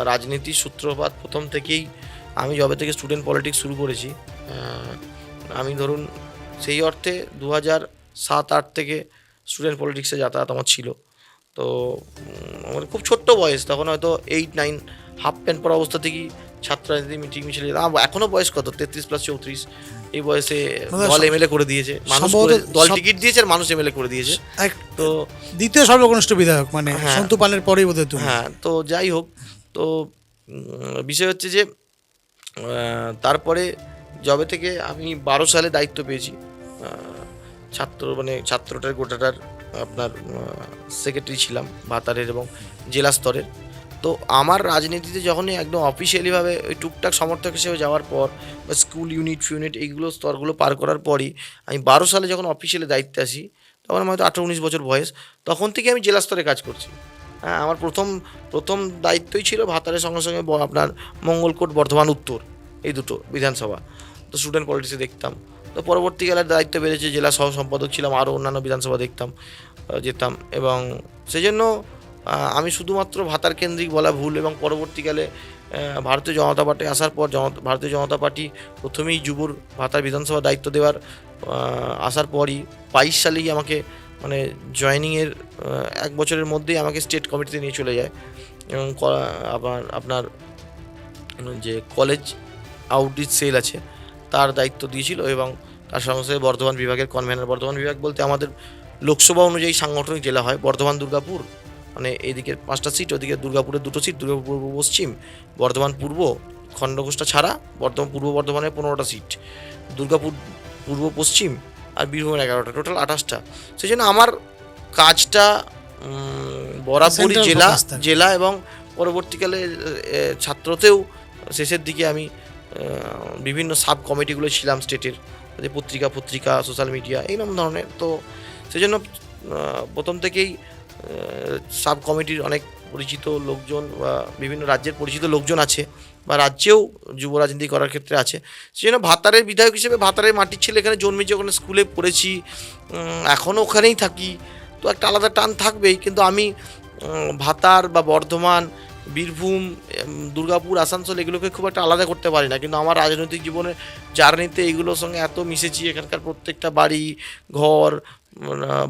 রাজনীতির সূত্রপাত প্রথম থেকেই, আমি যবে থেকে স্টুডেন্ট পলিটিক্স শুরু করেছি, আমি ধরুন সেই অর্থে 2007-8 থেকে স্টুডেন্ট পলিটিক্সে যাতায়াত আমার ছিল। তো আমার খুব ছোট্ট বয়স, তখন হয়তো 8-9 হাফ প্যান্ট পরা অবস্থা থেকেই ছাত্র রাজনীতি মিটিং মিছিল, এখনও বয়স কত 33+34, এই বয়সে দল এমএলএ করে দিয়েছে মানুষ, দল টিকিট দিয়েছে আর মানুষ এমএলএ করে দিয়েছে। তো দ্বিতীয় সর্বকনিষ্ঠ বিধায়ক, মানে হ্যাঁ, সন্তু পালের পরেই বোধহয় তুমি। হ্যাঁ, তো যাই হোক, তো বিষয় হচ্ছে যে তারপরে যবে থেকে আমি 12 সালে দায়িত্ব পেয়েছি, ছাত্রটার গোটাটার আপনার সেক্রেটারি ছিলাম ভাতারের এবং জেলা স্তরের। তো আমার রাজনীতিতে যখনই একদম অফিসিয়ালিভাবে ওই টুকটাক সমর্থক হিসেবে যাওয়ার পর, বা স্কুল ইউনিট এইগুলো স্তরগুলো পার করার পরই আমি 12 সালে যখন অফিসিয়ালি দায়িত্বে আসি, তখন আমার হয়তো 18-19 বছর বয়স, তখন থেকে আমি জেলা স্তরে কাজ করছি। হ্যাঁ, আমার প্রথম দায়িত্বই ছিল ভাতারের সঙ্গে সঙ্গে আপনার মঙ্গলকোট, বর্ধমান উত্তর, এই দুটো বিধানসভা। তো স্টুডেন্ট পলিটিক্সে দেখতাম। তো পরবর্তীকালে দায়িত্ব বেড়েছে, জেলা সহ সম্পাদক ছিলাম, আরও অন্যান্য বিধানসভা যেতাম, এবং সেজন্য আমি শুধুমাত্র ভাতার কেন্দ্রিক বলা ভুল। এবং পরবর্তীকালে ভারতীয় জনতা পার্টি আসার পর, ভারতীয় জনতা পার্টি প্রথমেই যুবর ভাতার বিধানসভা দায়িত্ব দেওয়ার আসার পরই 22 সালেই আমাকে, মানে জয়েনিংয়ের 1 বছরের মধ্যেই আমাকে স্টেট কমিটিতে নিয়ে চলে যায়, এবং আপনার যে কলেজ আউটরিচ সেল আছে তার দায়িত্ব দিয়েছিল, এবং তার সঙ্গে সঙ্গে বর্ধমান বিভাগের কনভেনার। বর্ধমান বিভাগ বলতে আমাদের লোকসভা অনুযায়ী সাংগঠনিক জেলা হয়, বর্ধমান, দুর্গাপুর, মানে এইদিকে 5টা সিট, ওদিকে দুর্গাপুরের 2টো সিট, দুর্গাপুর পূর্ব পশ্চিম, বর্ধমান পূর্ব খণ্ডঘোষটা ছাড়া পূর্ব বর্ধমানের 15টা সিট, দুর্গাপুর পূর্ব পশ্চিম, আর বীরভূমের 11টা, টোটাল 28টা। সেই জন্য আমার কাজটা বরাবরই জেলা এবং পরবর্তীকালে ছাত্রতেও শেষের দিকে আমি বিভিন্ন সাব কমিটিগুলো ছিলাম স্টেটের, যে পত্রিকা সোশ্যাল মিডিয়া এইরকম ধরনের। তো সেই জন্য প্রথম থেকেই সাব কমিটির অনেক পরিচিত লোকজন বা বিভিন্ন রাজ্যের পরিচিত লোকজন আছে, বা রাজ্যেও যুব রাজনীতি করার ক্ষেত্রে আছে। সেই জন্য ভাতারের বিধায়ক হিসেবে ভাতারের মাটির ছেলে, এখানে জন্মেছি, ওখানে স্কুলে পড়েছি, এখনও ওখানেই থাকি, তো একটা আলাদা টান থাকবেই। কিন্তু আমি ভাতার বা বর্ধমান, বীরভূম, দুর্গাপুর, আসানসোল এগুলোকে খুব একটা আলাদা করতে পারি না। কিন্তু আমার রাজনৈতিক জীবনে জার্নিতে এগুলোর সঙ্গে এত মিশেছি, এখানকার প্রত্যেকটা বাড়ি ঘর,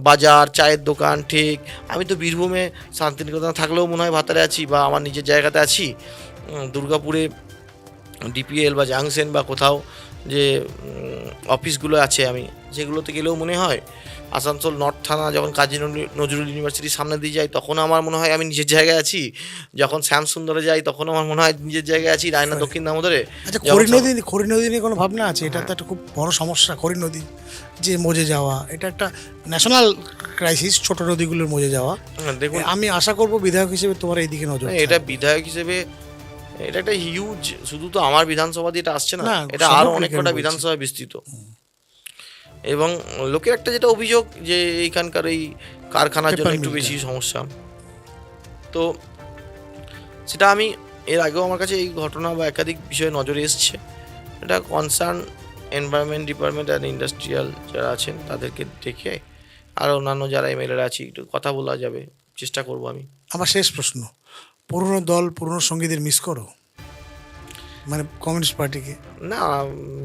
বাজার, চায়ের দোকান, ঠিক আমি তো বীরভূমে শান্তিনিকেতন থাকলেও মনে হয় ভাতারে আছি, বা আমার নিজের জায়গাতে আছি। দুর্গাপুরে ডিপিএল বা জাংশন বা কোথাও যে অফিসগুলো আছে, আমি যেগুলোতে গেলেও মনে হয়, আসানসোল নর্থ থানা যখন কাজী নজরুল ইউনিভার্সিটির সামনে দিয়ে যাই তখন আমার মনে হয় আমি নিজের জায়গায় আছি, যখন শ্যামসুন্দরে যাই তখন আমার মনে হয় নিজের জায়গায় আছি, রায়না দক্ষিণ দামোদরে। আচ্ছা, খড়ি নদী নিয়ে কোনো ভাবনা আছে? এটা তো একটা খুব বড় সমস্যা, খড়ি নদী যে মজে যাওয়া, এটা একটা ন্যাশনাল ক্রাইসিস, ছোট নদীগুলোর মজে যাওয়া। দেখুন, আমি আশা করব বিধায়ক হিসেবে তোমার এইদিকে নজর। এটা বিধায়ক হিসেবে এটা একটা হিউজ, শুধু তো আমার বিধানসভা দিয়ে এটা আসছে না, না, এটা সমগ্র আরো অনেক কটা বলছি। বিধানসভায় বিস্তৃত। এবং লোকের একটা যেটা অভিযোগ যে এইখানকার এই কারখানার জন্য পেপার একটু মিলটা। বেশি সমস্যা, তো সেটা আমি এর আগেও আমার কাছে এই ঘটনা বা একাধিক বিষয়ে নজরে এসছে। এটা concern environment department and industrial যারা আছেন তাদেরকে ডেকে আর অন্যান্য যারা এমএলএরা আছে একটু কথা বলা যাবে, চেষ্টা করব আমি। আমার শেষ প্রশ্ন, পুরনো দল পুরনো সঙ্গীদের মিস করো, মানে কমিউনিস্ট পার্টিকে? না,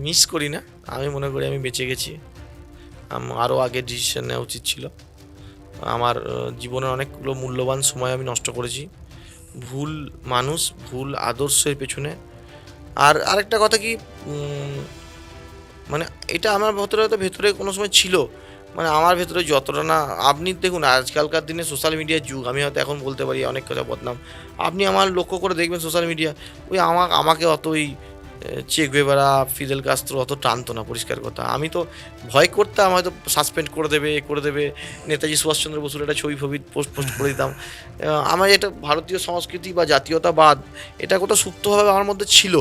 মিস করি না, আমি মনে করি আমি বেঁচে গেছি। আরও আগে ডিসিশন নেওয়া উচিত ছিল। আমার জীবনের অনেকগুলো মূল্যবান সময় আমি নষ্ট করেছি ভুল মানুষ, ভুল আদর্শের পেছনে। আর আরেকটা কথা কি, মানে এটা আমার ভেতরে কোনো সময় ছিল, মানে আমার ভেতরে যতটা না, আপনি দেখুন আজকালকার দিনে সোশ্যাল মিডিয়ার যুগ, আমি হয়তো এখন বলতে পারি অনেক কথা বদনাম, আপনি আমার লক্ষ্য করে দেখবেন সোশ্যাল মিডিয়া, ওই আমাকে অতই চে গুয়েভারা, ফিদেল কাস্ত্রো অত টানতো না, পরিষ্কার কথা। আমি তো ভয় করতাম হয়তো সাসপেন্ড করে দেবে, নেতাজি সুভাষচন্দ্র বসুর একটা ছবি পোস্ট করে দিতাম। আমার এটা ভারতীয় সংস্কৃতি বা জাতীয়তাবাদ, এটা কোথাও সুপ্তভাবে আমার মধ্যে ছিল।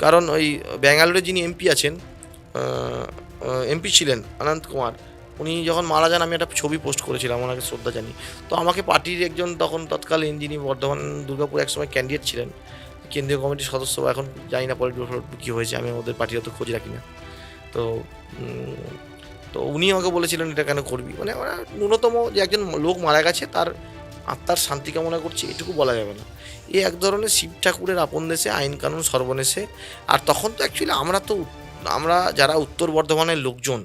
কারণ ওই ব্যাঙ্গালোরে যিনি এমপি আছেন, এমপি ছিলেন অনন্ত কুমার, উনি যখন মারা যান আমি একটা ছবি পোস্ট করেছিলাম ওনাকে শ্রদ্ধা জানি। তো আমাকে পার্টির একজন তৎকালীন যিনি বর্ধমান দুর্গাপুর একসময় ক্যান্ডিডেট ছিলেন, কেন্দ্রীয় কমিটির সদস্য, এখন জানি না পলিট ব্যুরো কী হয়েছে, আমি ওদের পার্টির অত খোঁজ রাখি না। তো তো উনি আমাকে বলেছিলেন এটা কেন করবি, মানে ওরা ন্যূনতম যে একজন লোক মারা গেছে তার আত্মার শান্তি কামনা করছি এটুকু বলা যাবে না। এই এক ধরনের শিব ঠাকুরের আপন দেশে আইন কানুন সর্বনেশে। আর তখন তো অ্যাকচুয়ালি আমরা যারা উত্তর বর্ধমানের লোকজন,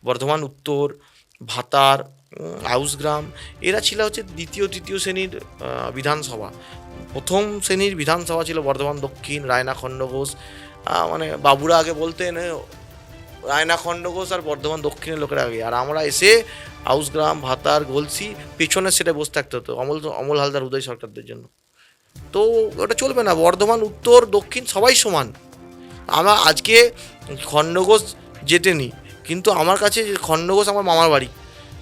বর্ধমান উত্তর, ভাতার, আউসগ্রাম, এরা ছিল হচ্ছে দ্বিতীয় তৃতীয় শ্রেণীর বিধানসভা। প্রথম শ্রেণীর বিধানসভা ছিল বর্ধমান দক্ষিণ, রায়না খণ্ডঘোষ, মানে বাবুরা আগে বলতেন রায়না খণ্ডঘোষ আর বর্ধমান দক্ষিণের লোকের আগে, আর আমরা এসে আউসগ্রাম, ভাতার, গলসি পেছনের সেটা বসে থাকতে হতো অমল হালদার, উদয় সরকারদের জন্য। তো ওটা চলবে না, বর্ধমান উত্তর দক্ষিণ সবাই সমান। আমার আজকে খণ্ডঘোষ জেতেনি, কিন্তু আমার কাছে খণ্ডঘোষ আমার মামার বাড়ি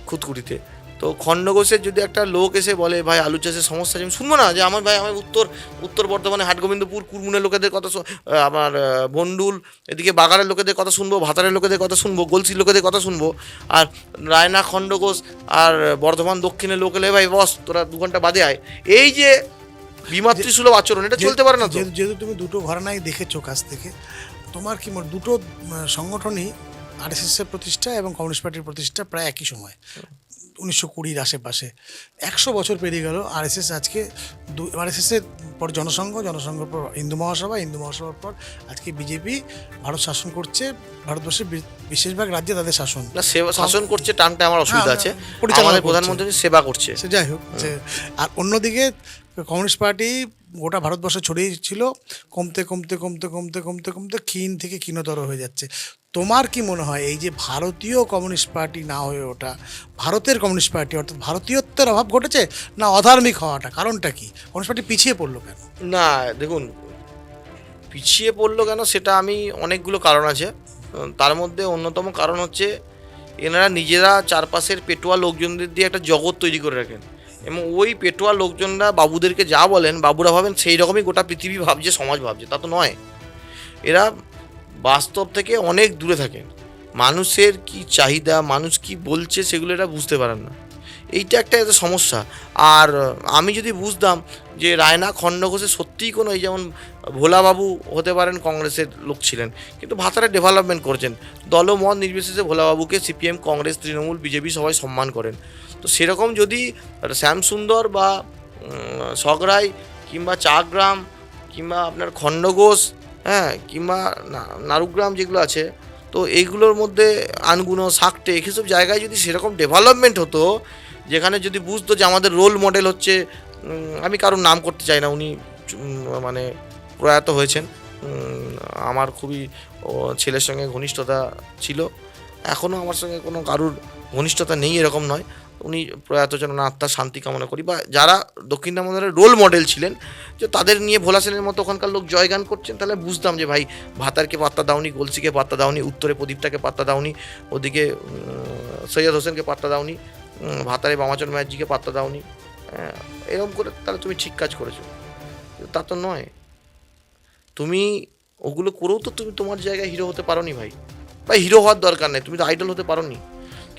খুদকুড়িতে। তো খণ্ডঘোষের যদি একটা লোক এসে বলে ভাই আলু চাষের সমস্যা আছে, আমি শুনবো না যে আমার ভাই, আমার উত্তর বর্ধমানে হাটগোবিন্দপুর কুরমুনের লোকেদের কথা, আমার বন্ডুল এদিকে বাগানের লোকেদের কথা শুনবো, ভাতারের লোকেদের কথা শুনবো, গলসির লোকেদের কথা শুনবো, আর রায়না খণ্ডঘোষ আর বর্ধমান দক্ষিণের লোক এলে ভাই বস তোরা 2 ঘন্টা বাদে আয়, এই যে বিমাতৃসুলভ আচরণ, এটা চলতে পারে না। তো যেহেতু তুমি দুটো ঘরানাই দেখেছো কাছ থেকে, তোমার কি দুটো সংগঠনই, আরএসএস এর প্রতিষ্ঠা এবং কমিউনিস্ট পার্টির প্রতিষ্ঠা প্রায় একই সময়, 1920-র আশেপাশে। 100 বছর পেরিয়ে গেল। আরএসএস আজকে আরএসএসের পর জনসংঘের পর হিন্দু মহাসভার পর আজকে বিজেপি ভারত শাসন করছে, ভারতবর্ষের বেশিরভাগ রাজ্যে তাদের শাসন। না, শাসন করছে টানটা আমার অসুবিধা আছে, পরিচালনা আমাদের করছে। প্রধানমন্ত্রী সেবা করছে, সে যাই হোক। আর অন্যদিকে কমিউনিস্ট পার্টি গোটা ভারতবর্ষে ছড়িয়ে ছিল, কমতে ক্ষীণ থেকে ক্ষীণতর হয়ে যাচ্ছে। তোমার কি মনে হয় এই যে ভারতীয় কমিউনিস্ট পার্টি না হয়ে ওঠা, ভারতের কমিউনিস্ট পার্টি অর্থাৎ ভারতীয়ত্বের অভাব ঘটেছে, না অধার্মিক হওয়াটা? কারণটা কি? কমিউনিস্ট পার্টি পিছিয়ে পড়লো কেন? না দেখুন, পিছিয়ে পড়লো কেন সেটা আমি অনেকগুলো কারণ আছে, তার মধ্যে অন্যতম কারণ হচ্ছে এনারা নিজেরা চারপাশের পেটোয়া লোকজনদের দিয়ে একটা জগৎ তৈরি করে রাখেন, এবং ওই পেটোয়া লোকজনরা বাবুদেরকে যা বলেন বাবুরা ভাবেন সেই রকমই গোটা পৃথিবী ভাবছে, সমাজ ভাবছে, তা তো নয়। এরা বাস্তব থেকে অনেক দূরে থাকেন। মানুষের কি চাহিদা, মানুষ কি বলছে সেগুলো এরা বুঝতে পারেন না। এইটা একটা এত সমস্যা। আর আমি যদি বুঝতাম যে রায়না খণ্ডঘোষে সত্যিই কোনো, এই যেমন ভোলাবাবু হতে পারেন কংগ্রেসের লোক ছিলেন, কিন্তু ভাতারে ডেভেলপমেন্ট করেছেন, দলমত নির্বিশেষে ভোলাবাবুকে সিপিএম, কংগ্রেস, তৃণমূল, বিজেপি সবাই সম্মান করেন। তো সেরকম যদি শ্যামসুন্দর বা সগরাই কিংবা চাগ্রাম কিংবা আপনার খণ্ডঘোষ, হ্যাঁ, কিংবা নারুগ্রাম যেগুলো আছে, তো এইগুলোর মধ্যে আনগুনো, শাকটেক এসব জায়গায় যদি সেরকম ডেভেলপমেন্ট হতো, যেখানে যদি বুঝতো যে আমাদের রোল মডেল হচ্ছে, আমি কারোর নাম করতে চাই না, উনি মানে প্রয়াত হয়েছেন, আমার খুবই ছেলের সঙ্গে ঘনিষ্ঠতা ছিল, এখনও আমার সঙ্গে কোনো কারুর ঘনিষ্ঠতা নেই এরকম নয়, উনি প্রয়াত যেন আত্মার শান্তি কামনা করি। বা যারা দক্ষিণ দামোদরের রোল মডেল ছিলেন, যে তাদের নিয়ে ভোলা সেনের মতো ওখানকার লোক জয়গান করছেন, তাহলে বুঝতাম যে ভাই ভাতারকে পাত্তা দাওনি, গলসিকে পাত্তা দাওনি, উত্তরে প্রদীপটাকে পাত্তা দাওনি, ওদিকে সৈয়দ হোসেনকে পাত্তা দাওনি, ভাতারে বামাচন ম্যাজিকে পাত্তা দাওনি, এরকম করে তাহলে তুমি ঠিক কাজ করেছো। তা তো নয়, তুমি ওগুলো করেও তো তুমি তোমার জায়গায় হিরো হতে পারোনি ভাই, বা হিরো হওয়ার দরকার নেই, তুমি তো আইডল হতে পারোনি,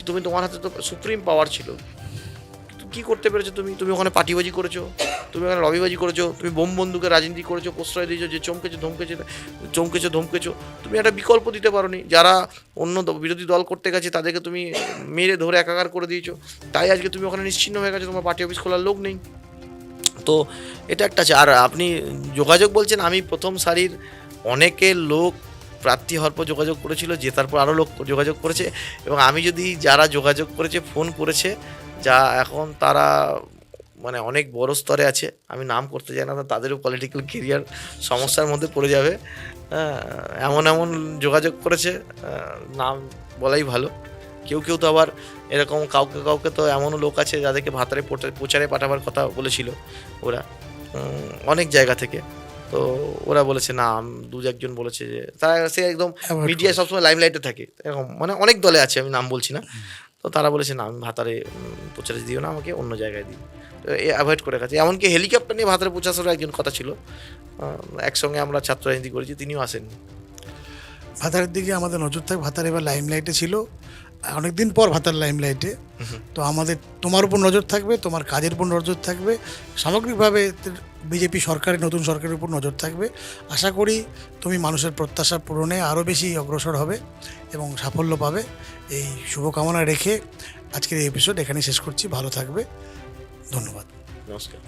তুমি তোমার হাতে তো সুপ্রিম পাওয়ার ছিল, কি করতে পেরেছো তুমি? তুমি ওখানে পার্টিবাজি করেছো, তুমি ওখানে লবিবাজি করেছো, তুমি বোম বন্দুকের রাজনীতি করেছো, প্রশ্রয় দিয়েছো, যে চমকেছো। তুমি একটা বিকল্প দিতে পারোনি, যারা অন্য বিরোধী দল করতে গেছে তাদেরকে তুমি মেরে ধরে একাকার করে দিয়েছো, তাই আজকে তুমি ওখানে নিশ্চিহ্ন হয়ে গেছো, তোমার পার্টি অফিস খোলার লোক নেই। তো এটা একটা আছে। আর আপনি যোগাযোগ বলছেন, আমি প্রথম সারির অনেকের লোক প্রার্থী হওয়ার পর যোগাযোগ করেছিল, জেতার পর আরও লোক যোগাযোগ করেছে, এবং আমি যদি যারা যোগাযোগ করেছে, ফোন করেছে, যা এখন তারা মানে অনেক বড় স্তরে আছে, আমি নাম করতে চাই না, তাদেরও পলিটিক্যাল কেরিয়ার সমস্যার মধ্যে পড়ে যাবে, এমন যোগাযোগ করেছে, নাম বলাই ভালো। কেউ তো আবার এরকম কাউকে তো এমনও লোক আছে যাদেরকে ভাতারে প্রচারে পাঠাবার কথা বলেছিল ওরা, অনেক জায়গা থেকে। তো ওরা বলেছে না, দু একজন বলেছে যে তারা, সে একদম মিডিয়ায় সবসময় লাইমলাইটে থাকে, এরকম মানে অনেক দলে আছে, আমি নাম বলছি না। তো তারা বলেছে না, আমি ভাতারে প্রচারে দিও না, আমাকে অন্য জায়গায় দিই, অ্যাভয়েড করে গেছে। এমনকি হেলিকপ্টার নিয়ে ভাতারে প্রচারেরও একজন কথা ছিল, একসঙ্গে আমরা ছাত্র রাজনীতি করেছি, তিনিও আসেননি। ভাতারের দিকে আমাদের নজর থাকবে, ভাতার এবার লাইমলাইটে ছিল অনেকদিন পর, ভাতার লাইমলাইটে, তো আমাদের তোমার উপর নজর থাকবে, তোমার কাজের উপর নজর থাকবে, সামগ্রিকভাবে বিজেপি সরকারের, নতুন সরকারের উপর নজর থাকবে। আশা করি তুমি মানুষের প্রত্যাশা পূরণে আরও বেশি অগ্রসর হবে এবং সাফল্য পাবে, এই শুভকামনা রেখে আজকের এই এপিসোড এখানে শেষ করছি। ভালো থাকবে, ধন্যবাদ, নমস্কার।